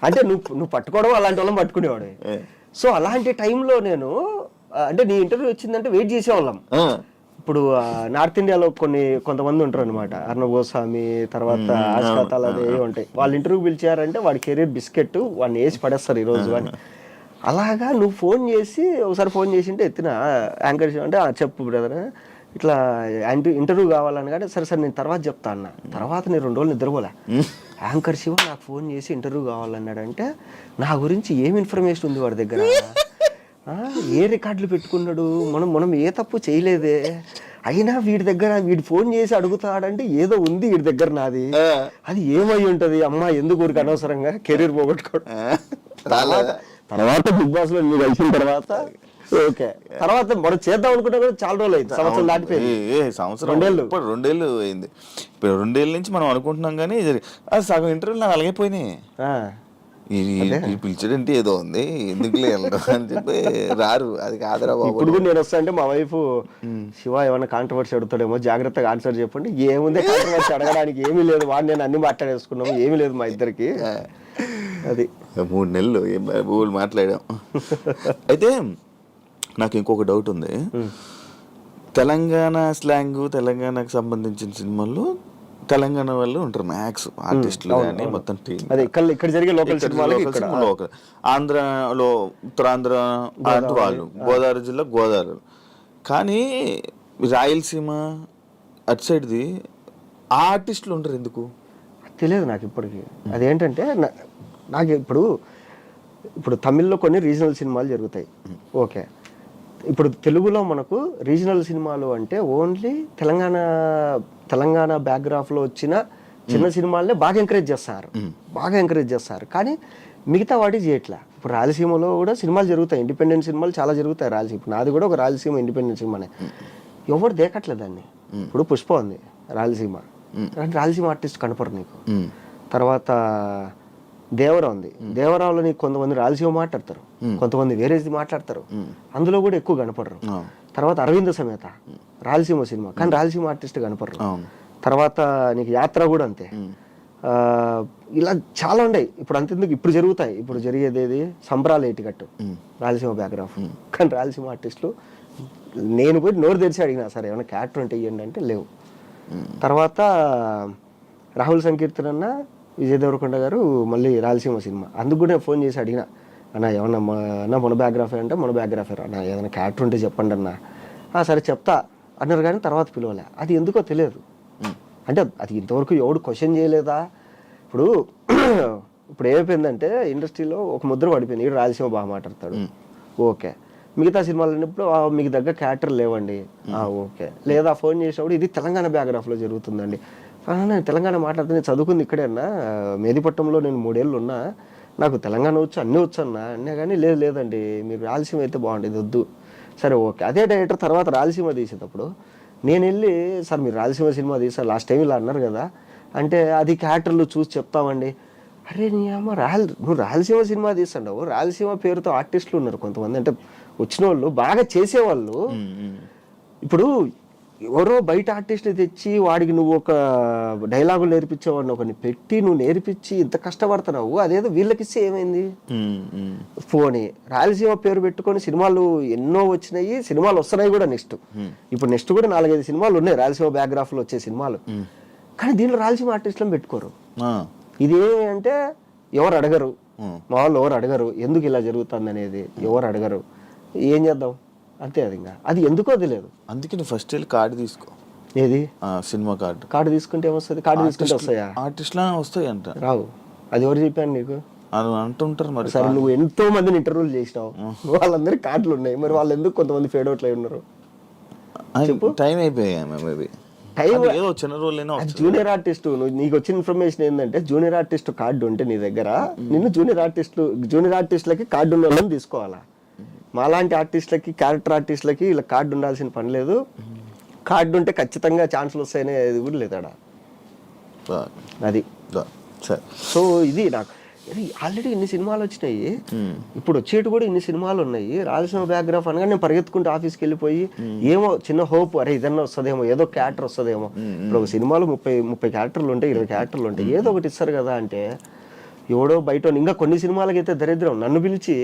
అంటే నువ్వు పట్టుకోవడం అలాంటి వాళ్ళని పట్టుకునేవాడు. సో అలాంటి టైంలో నేను అంటే నీ ఇంటర్వ్యూ వచ్చిందంటే వెయిట్ చేసేవాళ్ళం. ఇప్పుడు నార్త్ ఇండియాలో కొంతమంది ఉంటారు అనమాట, అర్ణబ్ గోస్వామి తర్వాత ఆస్కాతాలు అదే ఉంటాయి, వాళ్ళు ఇంటర్వ్యూ పిలిచారంటే వాడి కెరీర్ బిస్కెట్ వాడిని వేసి పడేస్తారు ఈరోజు అని. అలాగా నువ్వు ఫోన్ చేసి ఒకసారి ఫోన్ చేసింటే ఎత్తిన యాంకర్ శివ అంటే చెప్పు బ్రదర్ ఇట్లా ఇంటర్వ్యూ కావాలని, కానీ సరే నేను తర్వాత చెప్తా అన్న. తర్వాత నేను 2 రోజులు నిద్రపోలే. యాంకర్ శివ నాకు ఫోన్ చేసి ఇంటర్వ్యూ కావాలన్నాడంటే నా గురించి ఏం ఇన్ఫర్మేషన్ ఉంది వాడి దగ్గర, ఏ రికార్డులు పెట్టుకున్నాడు, మనం ఏ తప్పు చేయలేదే, అయినా వీడి ఫోన్ చేసి అడుగుతాడంటే ఏదో ఉంది వీడి దగ్గర నాది, అది ఏమై ఉంటది అమ్మా, ఎందుకు ఊరికి అనవసరంగా కెరీర్ పోగొట్టుకోవడం. తర్వాత బిగ్ బాస్ లో నువ్వు కలిసిన తర్వాత ఓకే, తర్వాత మనం చేద్దాం అనుకుంటా కూడా చాలా రోజులు అయింది, సంవత్సరం దాటిపోయింది,
సంవత్సరం 2 ఏళ్ళు ఇప్పుడు 2 ఏళ్ళు అయింది. ఇప్పుడు 2 ఏళ్ళ నుంచి మనం అనుకుంటున్నాం కానీ అది సగం ఇంటర్వ్యూలు నాకు అలాగే పోయినాయి. పిలిచాడంటే ఏదో ఉంది ఎందుకు వెళ్ళడం అని చెప్పి రారు, అది కాదురా బాబు.
ఇప్పుడు కూడా నేను వస్తా అంటే మా వైఫ్ శివ ఏమన్నా కాంట్రవర్సీ అడుగుతాడేమో జాగ్రత్తగా ఆన్సర్ చెప్పండి. ఏముంది కాంట్రవర్సీ అడగడానికి, ఏమీ లేదు, వాడు నేను అన్ని మాట్లాడేసుకున్నాము, ఏమీ లేదు మా ఇద్దరికి. అది
3 నెలలు ఏం మాట్లాడాం. అయితే నాకు ఇంకొక డౌట్ ఉంది, తెలంగాణ స్లాంగ్, తెలంగాణకు సంబంధించిన సినిమాల్లో తెలంగాణ వాళ్ళు ఉంటారు మ్యాక్స్ ఆర్టిస్టులు కానీ మొత్తం టీం,
ఇక్కడ జరిగే లోకల్
లోకల్. ఆంధ్రలో ఉత్తరాంధ్ర వాళ్ళు, గోదావరి జిల్లా గోదావరి, కానీ రాయలసీమ అటు సైడ్ది ఆ ఆర్టిస్టులు ఉంటారు ఎందుకు
తెలియదు నాకు ఇప్పటికీ. అదేంటంటే నాకు ఇప్పుడు ఇప్పుడు తమిళ్లో కొన్ని రీజనల్ సినిమాలు జరుగుతాయి, ఓకే. ఇప్పుడు తెలుగులో మనకు రీజనల్ సినిమాలు అంటే ఓన్లీ తెలంగాణ బ్యాక్గ్రాఫ్లో వచ్చిన చిన్న సినిమాలనే బాగా ఎంకరేజ్ చేస్తారు, కానీ మిగతా వాటి చేయట్లా. ఇప్పుడు రాయలసీమలో కూడా సినిమాలు జరుగుతాయి, ఇండిపెండెంట్ సినిమాలు చాలా జరుగుతాయి రాయలసీమ. ఇప్పుడు నాది కూడా ఒక రాయలసీమ ఇండిపెండెంట్ సినిమానే, ఎవరు దేకట్లేదు దాన్ని. ఇప్పుడు పుష్ప ఉంది రాయలసీమ, రాయలసీమ ఆర్టిస్ట్ కనపడరు నీకు. తర్వాత దేవరా ఉంది, దేవరాలో నీకు కొంతమంది రాయలసీమ మాట్లాడతారు, కొంతమంది వేరేది మాట్లాడతారు, అందులో కూడా ఎక్కువ కనపడరు. తర్వాత అరవింద సమేత రాయలసీమ సినిమా, కానీ రాయలసీమ ఆర్టిస్ట్ కనపడరు. తర్వాత నీకు యాత్ర కూడా అంతే. ఇలా చాలా ఉన్నాయి. ఇప్పుడు అంతెందుకు ఇప్పుడు జరుగుతాయి, ఇప్పుడు జరిగేది ఏది సంబరాలు ఏటికట్టు రాయలసీమ బ్యాక్గ్రాఫ్, కానీ రాయలసీమ ఆర్టిస్టులు నేను పోయి నోరు తెరిచి అడిగినా సరే ఏమైనా క్యారెక్టర్ అంటే ఇవ్వండి అంటే లేవు. తర్వాత రాహుల్ సంకీర్తన్ అన్న, విజయ్ దేవరకొండ గారు మళ్ళీ రాయలసీమ సినిమా, అందుకు కూడా ఫోన్ చేసి అడిగిన, అన్న ఏమన్నా అన్న మన బ్యాక్గ్రాఫర్ అంటే మన బ్యాక్గ్రాఫర్ అన్న ఏదైనా క్యారెక్టర్ ఉంటే చెప్పండి అన్న. సరే చెప్తా అన్నారు, కానీ తర్వాత పిలవలే. అది ఎందుకో తెలియదు, అంటే అది ఇంతవరకు ఎవడు క్వశ్చన్ చేయలేదా. ఇప్పుడు ఏమైపోయిందంటే ఇండస్ట్రీలో ఒక ముద్ర పడిపోయింది, ఈడు రాయలసీమ బాగా మాట్లాడతాడు, ఓకే. మిగతా సినిమాలు అన్నప్పుడు మీకు దగ్గర క్యారెక్టర్ లేవండి, ఓకే. లేదా ఫోన్ చేసినప్పుడు ఇది తెలంగాణ బ్యాక్గ్రాఫ్లో జరుగుతుందండి, నేను తెలంగాణ మాట్లాడుతుంది, చదువుకుంది ఇక్కడే అన్నా, మేదిపట్నంలో నేను 3 ఏళ్ళు ఉన్నా, నాకు తెలంగాణ వచ్చు అన్నీ వచ్చు అన్నా కానీ లేదండి మీరు రాయలసీమ అయితే బాగుండేది వద్దు. సరే ఓకే. అదే డైరెక్టర్ తర్వాత రాయలసీమ తీసేటప్పుడు నేను వెళ్ళి, సార్ మీరు రాయలసీమ సినిమా తీసారు లాస్ట్ టైం ఇలా అన్నారు కదా అంటే, అది క్యారెక్టర్లు చూసి చెప్తామండి. అరే నీ అమ్మ నువ్వు రాయలసీమ సినిమా తీస్తున్నావు, రాయలసీమ పేరుతో ఆర్టిస్టులు ఉన్నారు కొంతమంది, అంటే వచ్చిన వాళ్ళు బాగా చేసేవాళ్ళు. ఇప్పుడు ఎవరో బయట ఆర్టిస్టులు తెచ్చి వాడికి నువ్వు ఒక డైలాగులు నేర్పించేవాడిని ఒకరిని పెట్టి నువ్వు నేర్పించి ఇంత కష్టపడుతున్నావు, అదేదో వీళ్ళకిస్తే ఏమైంది. పోనీ రాయలసీమ పేరు పెట్టుకొని సినిమాలు ఎన్నో వచ్చినాయి, సినిమాలు వస్తున్నాయి కూడా. నెక్స్ట్ కూడా 4-5 సినిమాలు ఉన్నాయి రాయలసీమ బ్యాక్గ్రాఫ్లో వచ్చే సినిమాలు, కానీ దీనిలో రాయలసీమ ఆర్టిస్టులను పెట్టుకోరు. ఇది అంటే ఎవరు అడగరు, మా వాళ్ళు ఎవరు అడగరు ఎందుకు ఇలా జరుగుతుంది అనేది, ఎవరు అడగరు, ఏం చేద్దాం అంతే. అది ఇంకా అది ఎందుకో తెలియదు. అందుకే
నువ్వు ఫస్ట్ వెళ్ళి కార్డు తీసుకో,
ఏది
సినిమా
కార్డు తీసుకుంటే ఏమొస్తుంది, కార్డు తీసుకుంటే వస్తాయా,
ఆర్టిస్ట్లా వస్తాయి అంట,
రావు. అది ఎవరు చెప్పాను నీకు,
అంటుంటారు. మరి
సరే నువ్వు ఎంతో మందిని ఇంటర్వ్యూలు చేసినావు, వాళ్ళందరికీ కార్డులు ఉన్నాయి, మరి వాళ్ళు ఎందుకు కొంతమంది ఫేడ్ అవుట్లు అయి ఉన్నారు చెప్పు.
టైం అయిపోయాయి మేబీ, చిన్న రోజు
జూనియర్ ఆర్టిస్ట్. నీకు వచ్చిన ఇన్ఫర్మేషన్ ఏంటంటే జూనియర్ ఆర్టిస్ట్ కార్డు ఉంటే నీ దగ్గర, నిన్ను జూనియర్ ఆర్టిస్టులకి కార్డు ఉన్న వాళ్ళని తీసుకోవాలా. మాలాంటి ఆర్టిస్టులకి క్యారెక్టర్ ఆర్టిస్టులకి ఇలా కార్డు ఉండాల్సిన పని లేదు, కార్డు ఉంటే ఖచ్చితంగా ఛాన్సులు వస్తాయనేది కూడా లేదాడా. అది సో ఇది నాకు ఆల్రెడీ ఇన్ని సినిమాలు వచ్చినాయి, ఇప్పుడు వచ్చేటి కూడా ఇన్ని సినిమాలు ఉన్నాయి. రాయలసీమ బ్యాక్గ్రాఫ్ అనగా నేను పరిగెత్తుకుంటూ ఆఫీస్కి వెళ్ళిపోయి ఏమో చిన్న హోప్, అరే ఇదన్నా వస్తుందేమో, ఏదో క్యారెక్టర్ వస్తుందేమో. ఇప్పుడు ఒక సినిమాలో 30 క్యారెక్టర్లు ఉంటాయి, 20 క్యారెక్టర్లు ఉంటాయి, ఏదో ఒకటి ఇస్తారు కదా అంటే ఎవడో బయట. ఇంకా కొన్ని సినిమాలకైతే దరిద్రం, నన్ను పిలిచి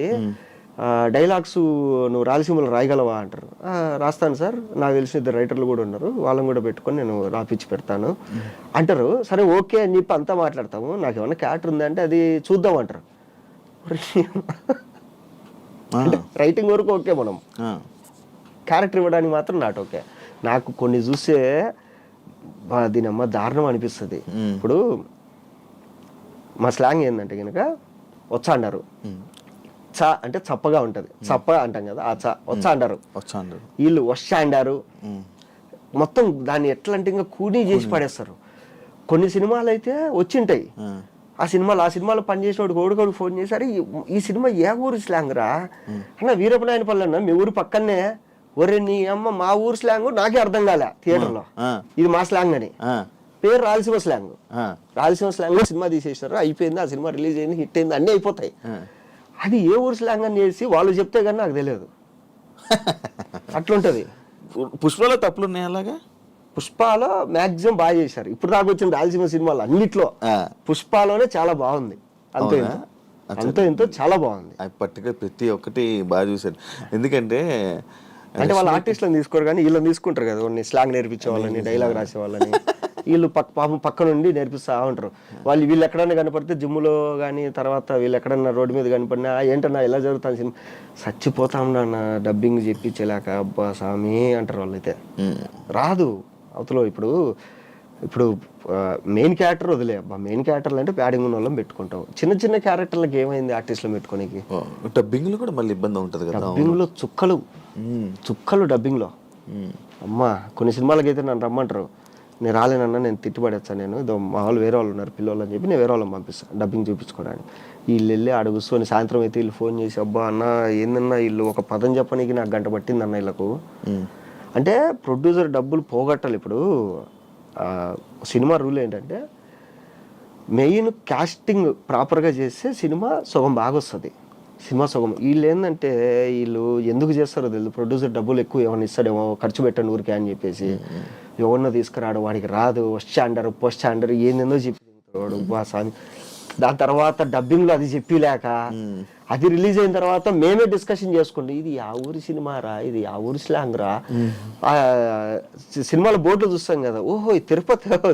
డైలాగ్స్ నువ్వు రాయలసీమలో రాయగలవా అంటారు. రాస్తాను సార్, నాకు తెలిసిన 2 రైటర్లు కూడా ఉన్నారు, వాళ్ళని కూడా పెట్టుకొని నేను రాపిచ్చి పెడతాను అంటారు. సరే ఓకే అని చెప్పి అంతా మాట్లాడతాము, నాకు ఏమన్నా క్యారెక్టర్ ఉందంటే అది చూద్దాం అంటారు. రైటింగ్ వరకు ఓకే, మనం క్యారెక్టర్ ఇవ్వడానికి మాత్రం నాట్ ఓకే. నాకు కొన్ని చూస్తే దీనమ్మ దారుణం అనిపిస్తుంది. ఇప్పుడు మా స్లాంగ్ ఏంటంటే కనుక వచ్చా అన్నారు, చ అంటే చప్పగా ఉంటది, చప్ప అంటాం కదా, ఆ చ వచ్చా అంటారు, వీళ్ళు వచ్చా అంటారు. మొత్తం దాన్ని ఎట్లా అంటే ఇంకా కూనీ చేసి పడేస్తారు. కొన్ని సినిమాలు అయితే వచ్చింటాయి, ఆ సినిమాలో పనిచేసిన వాడు ఫోన్ చేశారు, ఈ సినిమా ఏ ఊరు స్లాంగ్ రా అన్న, వీరపనాయనపల్లి అన్న మీ ఊరు పక్కనే. ఒరే నీ అమ్మ మా ఊరు స్లాంగ్ నాకే అర్థం కాలే థియేటర్లో, ఇది మా స్లాంగ్ అని. పేరు రాయలసీమ స్లాంగ్, రాయలసీమ స్లాంగ్ సినిమా తీసేసినారు, అయిపోయింది, ఆ సినిమా రిలీజ్ అయింది, హిట్ అయింది, అన్నీ అయిపోతాయి. అది ఏ ఊరు స్లాంగ్ అని చేసి వాళ్ళు చెప్తే కానీ నాకు తెలియదు, అట్లుంటది.
పుష్పలో తప్పులు ఉన్నాయి అలాగా,
పుష్పలో మాక్సిమం బాగా చేశారు. ఇప్పుడు దాకా వచ్చిన రాయలసీమ సినిమాలు అన్నిట్లో పుష్పలోనే చాలా బాగుంది, అంతో ఇంతో చాలా బాగుంది.
పర్టికులర్ ప్రతి ఒక్కటి బాగా చూశారు. ఎందుకంటే
అంటే వాళ్ళ ఆర్టిస్టులను తీసుకోరు కానీ వీళ్ళని తీసుకుంటారు కదా, కొన్ని స్లాంగ్ నేర్పించే వాళ్ళని, డైలాగ్ రాసే వాళ్ళని, వీళ్ళు పాపం పక్క నుండి నేర్పిస్తూ ఉంటారు. వీళ్ళు ఎక్కడన్నా కనపడితే జిమ్లో కానీ, తర్వాత వీళ్ళు ఎక్కడన్నా రోడ్డు మీద కనపడినా ఏంటన్నా ఎలా జరుగుతుంది సినిమా, చచ్చిపోతాం నాన్న డబ్బింగ్ చెప్పించలేక, అబ్బా స్వామి అంటారు వాళ్ళైతే. రాదు అవతలో. ఇప్పుడు ఇప్పుడు మెయిన్ క్యారెక్టర్ వదిలే అబ్బా, మెయిన్ క్యారెక్టర్లు అంటే ప్యాడింగ్ ఉన్న వాళ్ళని పెట్టుకుంటాం. చిన్న చిన్న క్యారెక్టర్లకు ఏమైంది ఆర్టిస్టులు పెట్టుకోనికి?
డబ్బింగ్లో కూడా మళ్ళీ ఇబ్బంది ఉంటుంది కదా.
డబ్బింగ్లో చుక్కలు డబ్బింగ్లో అమ్మా. కొన్ని సినిమాలకి అయితే నన్ను రమ్మంటారు, నేను రాలేనన్నా, నేను తిట్టుబడేస్తాను, నేను ఇదో మా వాళ్ళు వేరే వాళ్ళు ఉన్నారు పిల్లలు అని చెప్పి నేను వేరే వాళ్ళని పంపిస్తాను డబ్బింగ్ చూపించుకోవడానికి. వీళ్ళు వెళ్ళి ఆడ కూర్చొని సాయంత్రం అయితే వీళ్ళు ఫోన్ చేసి, అబ్బా అన్న ఏందన్నా వీళ్ళు ఒక పదం చెప్పడానికి నాకు గంట పట్టింది అన్న వీళ్ళకు. అంటే ప్రొడ్యూసర్ డబ్బులు పోగొట్టాలి. ఇప్పుడు సినిమా రూల్ ఏంటంటే మెయిన్ కాస్టింగ్ ప్రాపర్గా చేస్తే సినిమా సగం బాగా వస్తుంది, సినిమా సగం. వీళ్ళు ఏంటంటే వీళ్ళు ఎందుకు చేస్తారో తెలియదు, ప్రొడ్యూసర్ డబ్బులు ఎక్కువ ఏమైనా ఇస్తాడేమో, ఖర్చు పెట్టండి ఊరికే అని చెప్పేసి ఎవరినో తీసుకురాడు, వాడికి రాదు, వస్టాండరు పోస్టాండరు ఏందేందో చెప్పి వాడు. దాని తర్వాత డబ్బింగ్లో అది చెప్పిలేక అది రిలీజ్ అయిన తర్వాత మేమే డిస్కషన్ చేసుకుంటాం, ఇది ఆ ఊరి సినిమా రా, ఇది ఆ ఊరి స్లాంగ్ రా. సినిమాల బోర్డులో చూస్తాం కదా, ఓహో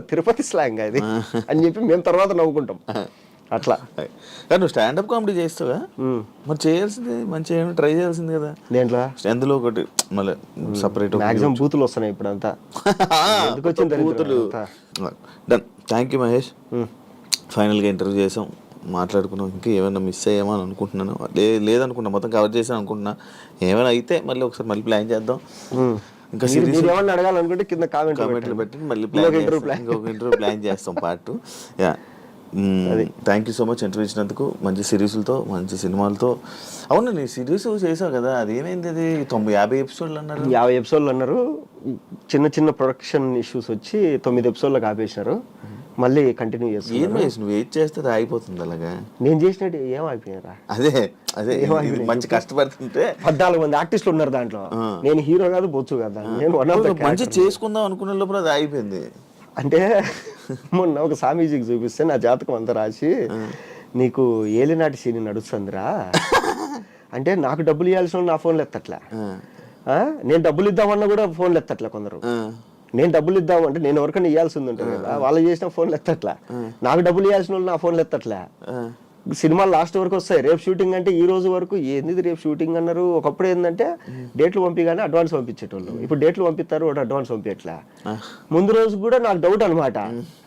తిరుపతి స్లాంగ్ అది అని చెప్పి మేము తర్వాత నవ్వుకుంటాం. అట్లా
నువ్వు స్టాండప్ కామెడీ చేస్తావా? మరి చేయాల్సింది, మంచిగా ట్రై చేయాల్సింది కదా.
దేంట్లో?
అందులో ఒకటి మళ్ళీ సపరేట్
మాక్సిమం బూతులు వస్తున్నాయి ఇప్పుడు అంతా. ఎందుకు వచ్చింది
బూతులు? డన్. Thank you Mahesh. ఫైనల్గా ఇంటర్వ్యూ చేసాం, మాట్లాడుకున్నాం. ఇంకా ఏమైనా మిస్ అయ్యామో అని అనుకుంటున్నాను. లేదనుకున్నా, మొత్తం కవర్ చేసాను అనుకుంటున్నా. ఏమైనా అయితే మళ్ళీ ఒకసారి మళ్ళీ ప్లాన్ చేద్దాం. ఇంకా
ఏమన్నా అడగాలనుకుంటే కింద
కామెంట్లు పెట్టి మళ్ళీ ఇంకొక ఇంటర్వ్యూ ప్లాన్ చేస్తాం part. Yeah, thank you so much interview ఇచ్చినందుకు. మంచి సిరీస్లతో, మంచి సినిమాలతో. అవును, నీ సిరీస్ చేసావు కదా, అది ఏమైంది? అది 50 ఎపిసోడ్లు అన్నారు.
50 ఎపిసోడ్లు అన్నారు. చిన్న చిన్న ప్రొడక్షన్ ఇష్యూస్ వచ్చి 9 ఎపిసోడ్లకు ఆపేసినారు. మళ్ళీ కంటిన్యూ చేస్తాను.
ఏం వేసి నువ్వు వెయిట్ చేస్తే అది అయిపోతుంది అలాగా.
నేను చేసినట్టు ఏం అయిపోయారా?
అదే మంచి కష్టపడుతుంటే
14 మంది ఆర్టిస్టులు ఉన్నారు దాంట్లో. నేను హీరో కాదు, బొచ్చు కదా, నేను
మంచి చేసుకుందాం అనుకునే లోపల అది అయిపోయింది.
అంటే మొన్న ఒక స్వామీజీకి చూపిస్తే నా జాతకం అంతా రాసి, నీకు ఏలినాటి శని నడుస్తుందిరా అంటే, నాకు డబ్బులు ఇవ్వాల్సిన నా ఫోన్లు ఎత్తట్లే, నేను డబ్బులు ఇద్దామన్నా కూడా ఫోన్లు ఎత్తట్లే కొందరు. నేను డబ్బులు ఇద్దామంటే నేను ఎవరికైనా ఇవ్వాల్సింది ఉంటుంది కదా, వాళ్ళు చేసిన ఫోన్లు ఎత్తట్లే. నాకు డబ్బులు ఇవ్వాల్సిన వాళ్ళు నా ఫోన్లు ఎత్తట్లే. సినిమాలు లాస్ట్ వరకు వస్తాయి, రేపు షూటింగ్ అంటే ఈ రోజు వరకు ఏంది రేపు షూటింగ్ అన్నారు. ఒకప్పుడు ఏంటంటే డేట్లు పంపిగానే అడ్వాన్స్ పంపించేటోళ్ళు, ఇప్పుడు డేట్లు పంపిస్తారు, ఒకటి అడ్వాన్స్ పంపించట్లే. ముందు రోజు కూడా నాకు డౌట్ అనమాట,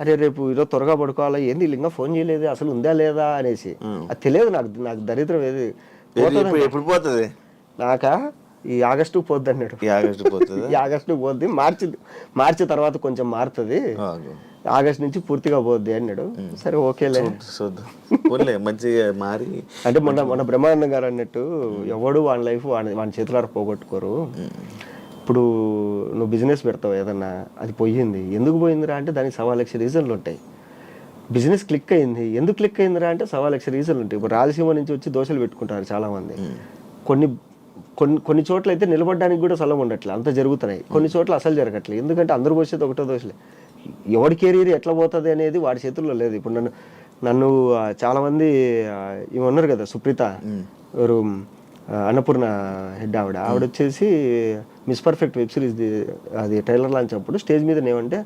అరే రేపు ఈరోజు త్వరగా పడుకోవాలా, ఏంది ఇంకా ఫోన్ చేయలేదు, అసలు ఉందా లేదా అనేసి. అది తెలియదు నాకు దరిద్రం ఏది
ఎప్పుడు పోతుంది.
నాకా ఈ ఆగస్టుకు పోద్ది అన్నాడు. ఈ ఆగస్టుకు పోద్ది, మార్చి తర్వాత కొంచెం మారుతుంది, ఆగస్ట్ నుంచి పూర్తిగా పోద్ది అన్నాడు. సరే ఓకేలే
మంచిగా మారి.
అంటే మన బ్రహ్మానందం గారు అన్నట్టు, ఎవడు వాని లైఫ్ వాని చేతులారా పోగొట్టుకోరు. ఇప్పుడు నువ్వు బిజినెస్ పెడతావు ఏదన్నా, అది పోయింది, ఎందుకు పోయిందిరా అంటే దానికి 1,00,000 రీజన్లు ఉంటాయి. బిజినెస్ క్లిక్ అయింది, ఎందుకు క్లిక్ అయిందిరా అంటే 1,00,000 రీజన్లు ఉంటాయి. ఇప్పుడు రాయలసీమ నుంచి వచ్చి దోశలు పెట్టుకుంటారు చాలామంది. కొన్ని చోట్ల అయితే నిలబడడానికి కూడా స్థలం ఉండట్లే, అంత జరుగుతున్నాయి. కొన్ని చోట్ల అసలు జరగట్లేదు, ఎందుకంటే అందరూ పోసేది ఒకటో దోశలే. ఎవరి కెరీర్ ఎట్లా పోతుంది అనేది వాడి చేతుల్లో లేదు. ఇప్పుడు నన్ను చాలామంది ఇవి ఉన్నారు కదా, సుప్రీత ఎవరు, అన్నపూర్ణ హెడ్ ఆవిడ వచ్చేసి మిస్ పర్ఫెక్ట్ వెబ్ సిరీస్ అది ట్రైలర్ లాంచ్ అప్పుడు స్టేజ్ మీద ఏమంటే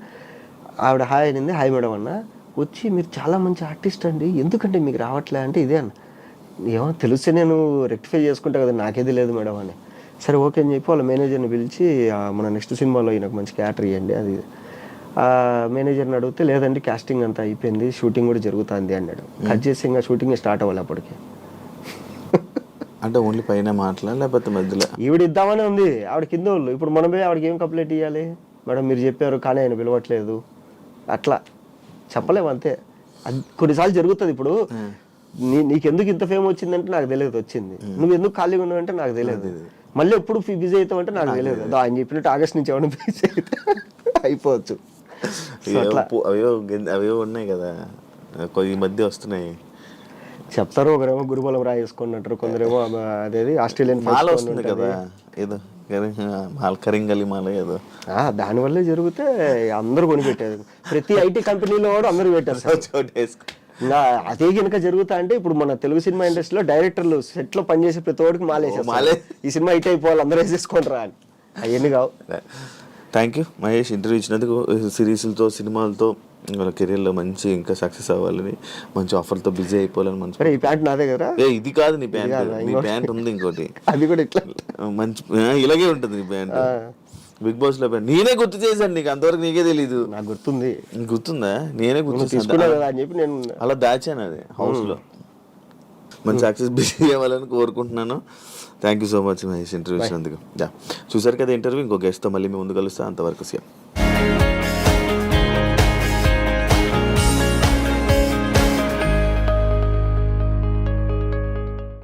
ఆవిడ హాయ్ అనింది. హాయ్ మేడం అన్న, వచ్చి మీరు చాలా మంచి ఆర్టిస్ట్ అండి, ఎందుకంటే మీకు రావట్లే అంటే ఇదే అన్న. ఏమో తెలిస్తే నేను రెక్టిఫై చేసుకుంటా కదా, నాకేది లేదు మేడం అని. సరే ఓకే అని చెప్పి వాళ్ళ మేనేజర్ని పిలిచి, మన నెక్స్ట్ సినిమాలో ఈయనకు మంచి క్యారెక్టర్ ఇవ్వండి అది. మేనేజర్ని అడిగితే లేదండి కాస్టింగ్ అంతా అయిపోయింది, షూటింగ్ కూడా జరుగుతుంది అన్నాడు. కట్ చేసి ఇంకా షూటింగ్ స్టార్ట్ అవ్వాలి అప్పటికి.
అంటే ఓన్లీ పైన మాటలా లేకపోతే మధ్యలో?
ఈవిడ ఇద్దామనే ఉంది, ఆవిడ కింద వాళ్ళు. ఇప్పుడు మనమే ఆవిడకి ఏం కంప్లైంట్ ఇవ్వాలి? మేడం మీరు చెప్పారు కానీ ఆయన పిలవట్లేదు, అట్లా చెప్పలేము అంతే. అది కొన్నిసార్లు జరుగుతుంది. ఇప్పుడు నీకెందుకు ఇంత ఫేమ్ వచ్చిందంటే నాకు తెలియదు వచ్చింది, నువ్వు ఎందుకు ఖాళీగా ఉన్నావు అంటే నాకు తెలియదు, మళ్ళీ ఎప్పుడు బిజీ అవుతావు అంటే నాకు తెలియదు. ఆయన చెప్పినట్టు ఆగస్ట్ నుంచి ఏమైనా బిజీ అయితే అయిపోవచ్చు.
అవే ఉన్నాయి కదా ఈ మధ్య వస్తున్నాయి,
చెప్తారు. ఒకరేమో గురుబలం రాయేసుకొని అంటారు, కొందరేమో అదేది ఆస్ట్రేలియన్
మాల వస్తుంది కదా ఏదో కరింగలి మాల ఏదో,
దానివల్లే జరిగితే అందరూ కొనిపెట్టారు. ప్రతి ఐటీ కంపెనీలో కూడా అందరూ పెట్టారు. ఇంకా అదే కనుక జరుగుతా అంటే ఇప్పుడు మన తెలుగు సినిమా ఇండస్ట్రీలో డైరెక్టర్లు సెట్ లో పనిచేసే ప్రతి ఒక్కరికి మాలేసేస్తారు, ఈ సినిమా హిట్ అయిపోవాలి అందరూ వేసేసుకుంటారా అని. అవన్నీ కావు.
థ్యాంక్ యూ మహేష్, ఇంటర్వ్యూ ఇచ్చినందుకు. సిరీస్లతో, సినిమాలతో వాళ్ళ కెరీర్లో మంచి ఇంకా సక్సెస్ అవ్వాలని, మంచి ఆఫర్తో బిజీ అయిపోవాలని మంచి.
ఈ ప్యాంట్ నాదే కదా?
ఇది కాదు నీ ప్యాంట్, నీ ప్యాంట్ ఉంది ఇంకోటి,
అది కూడా ఇట్లా
మంచి ఇలాగే ఉంటుంది నీ ప్యాంట్. బిగ్ బాస్ లో నేనే గుర్తు చేశాను నీకు, అంతవరకు నీకే తెలీదు.
నాకు గుర్తుంది,
నీకు గుర్తుందా? నేనే గుర్తు
తీసుకున్నా కదా అని చెప్పి నేను
అలా దాచాను అది హౌస్ లో. మంచి సక్సెస్ బిజీ అవ్వాలని కోరుకుంటున్నాను. Thank you so much Mahesh interview ఇచ్చినందుకు. చూసారు కదా ఇంటర్వ్యూ. ఇంకో గెస్ట్తో మళ్ళీ మీ ముందు కలుస్తా. అంతవరకు సే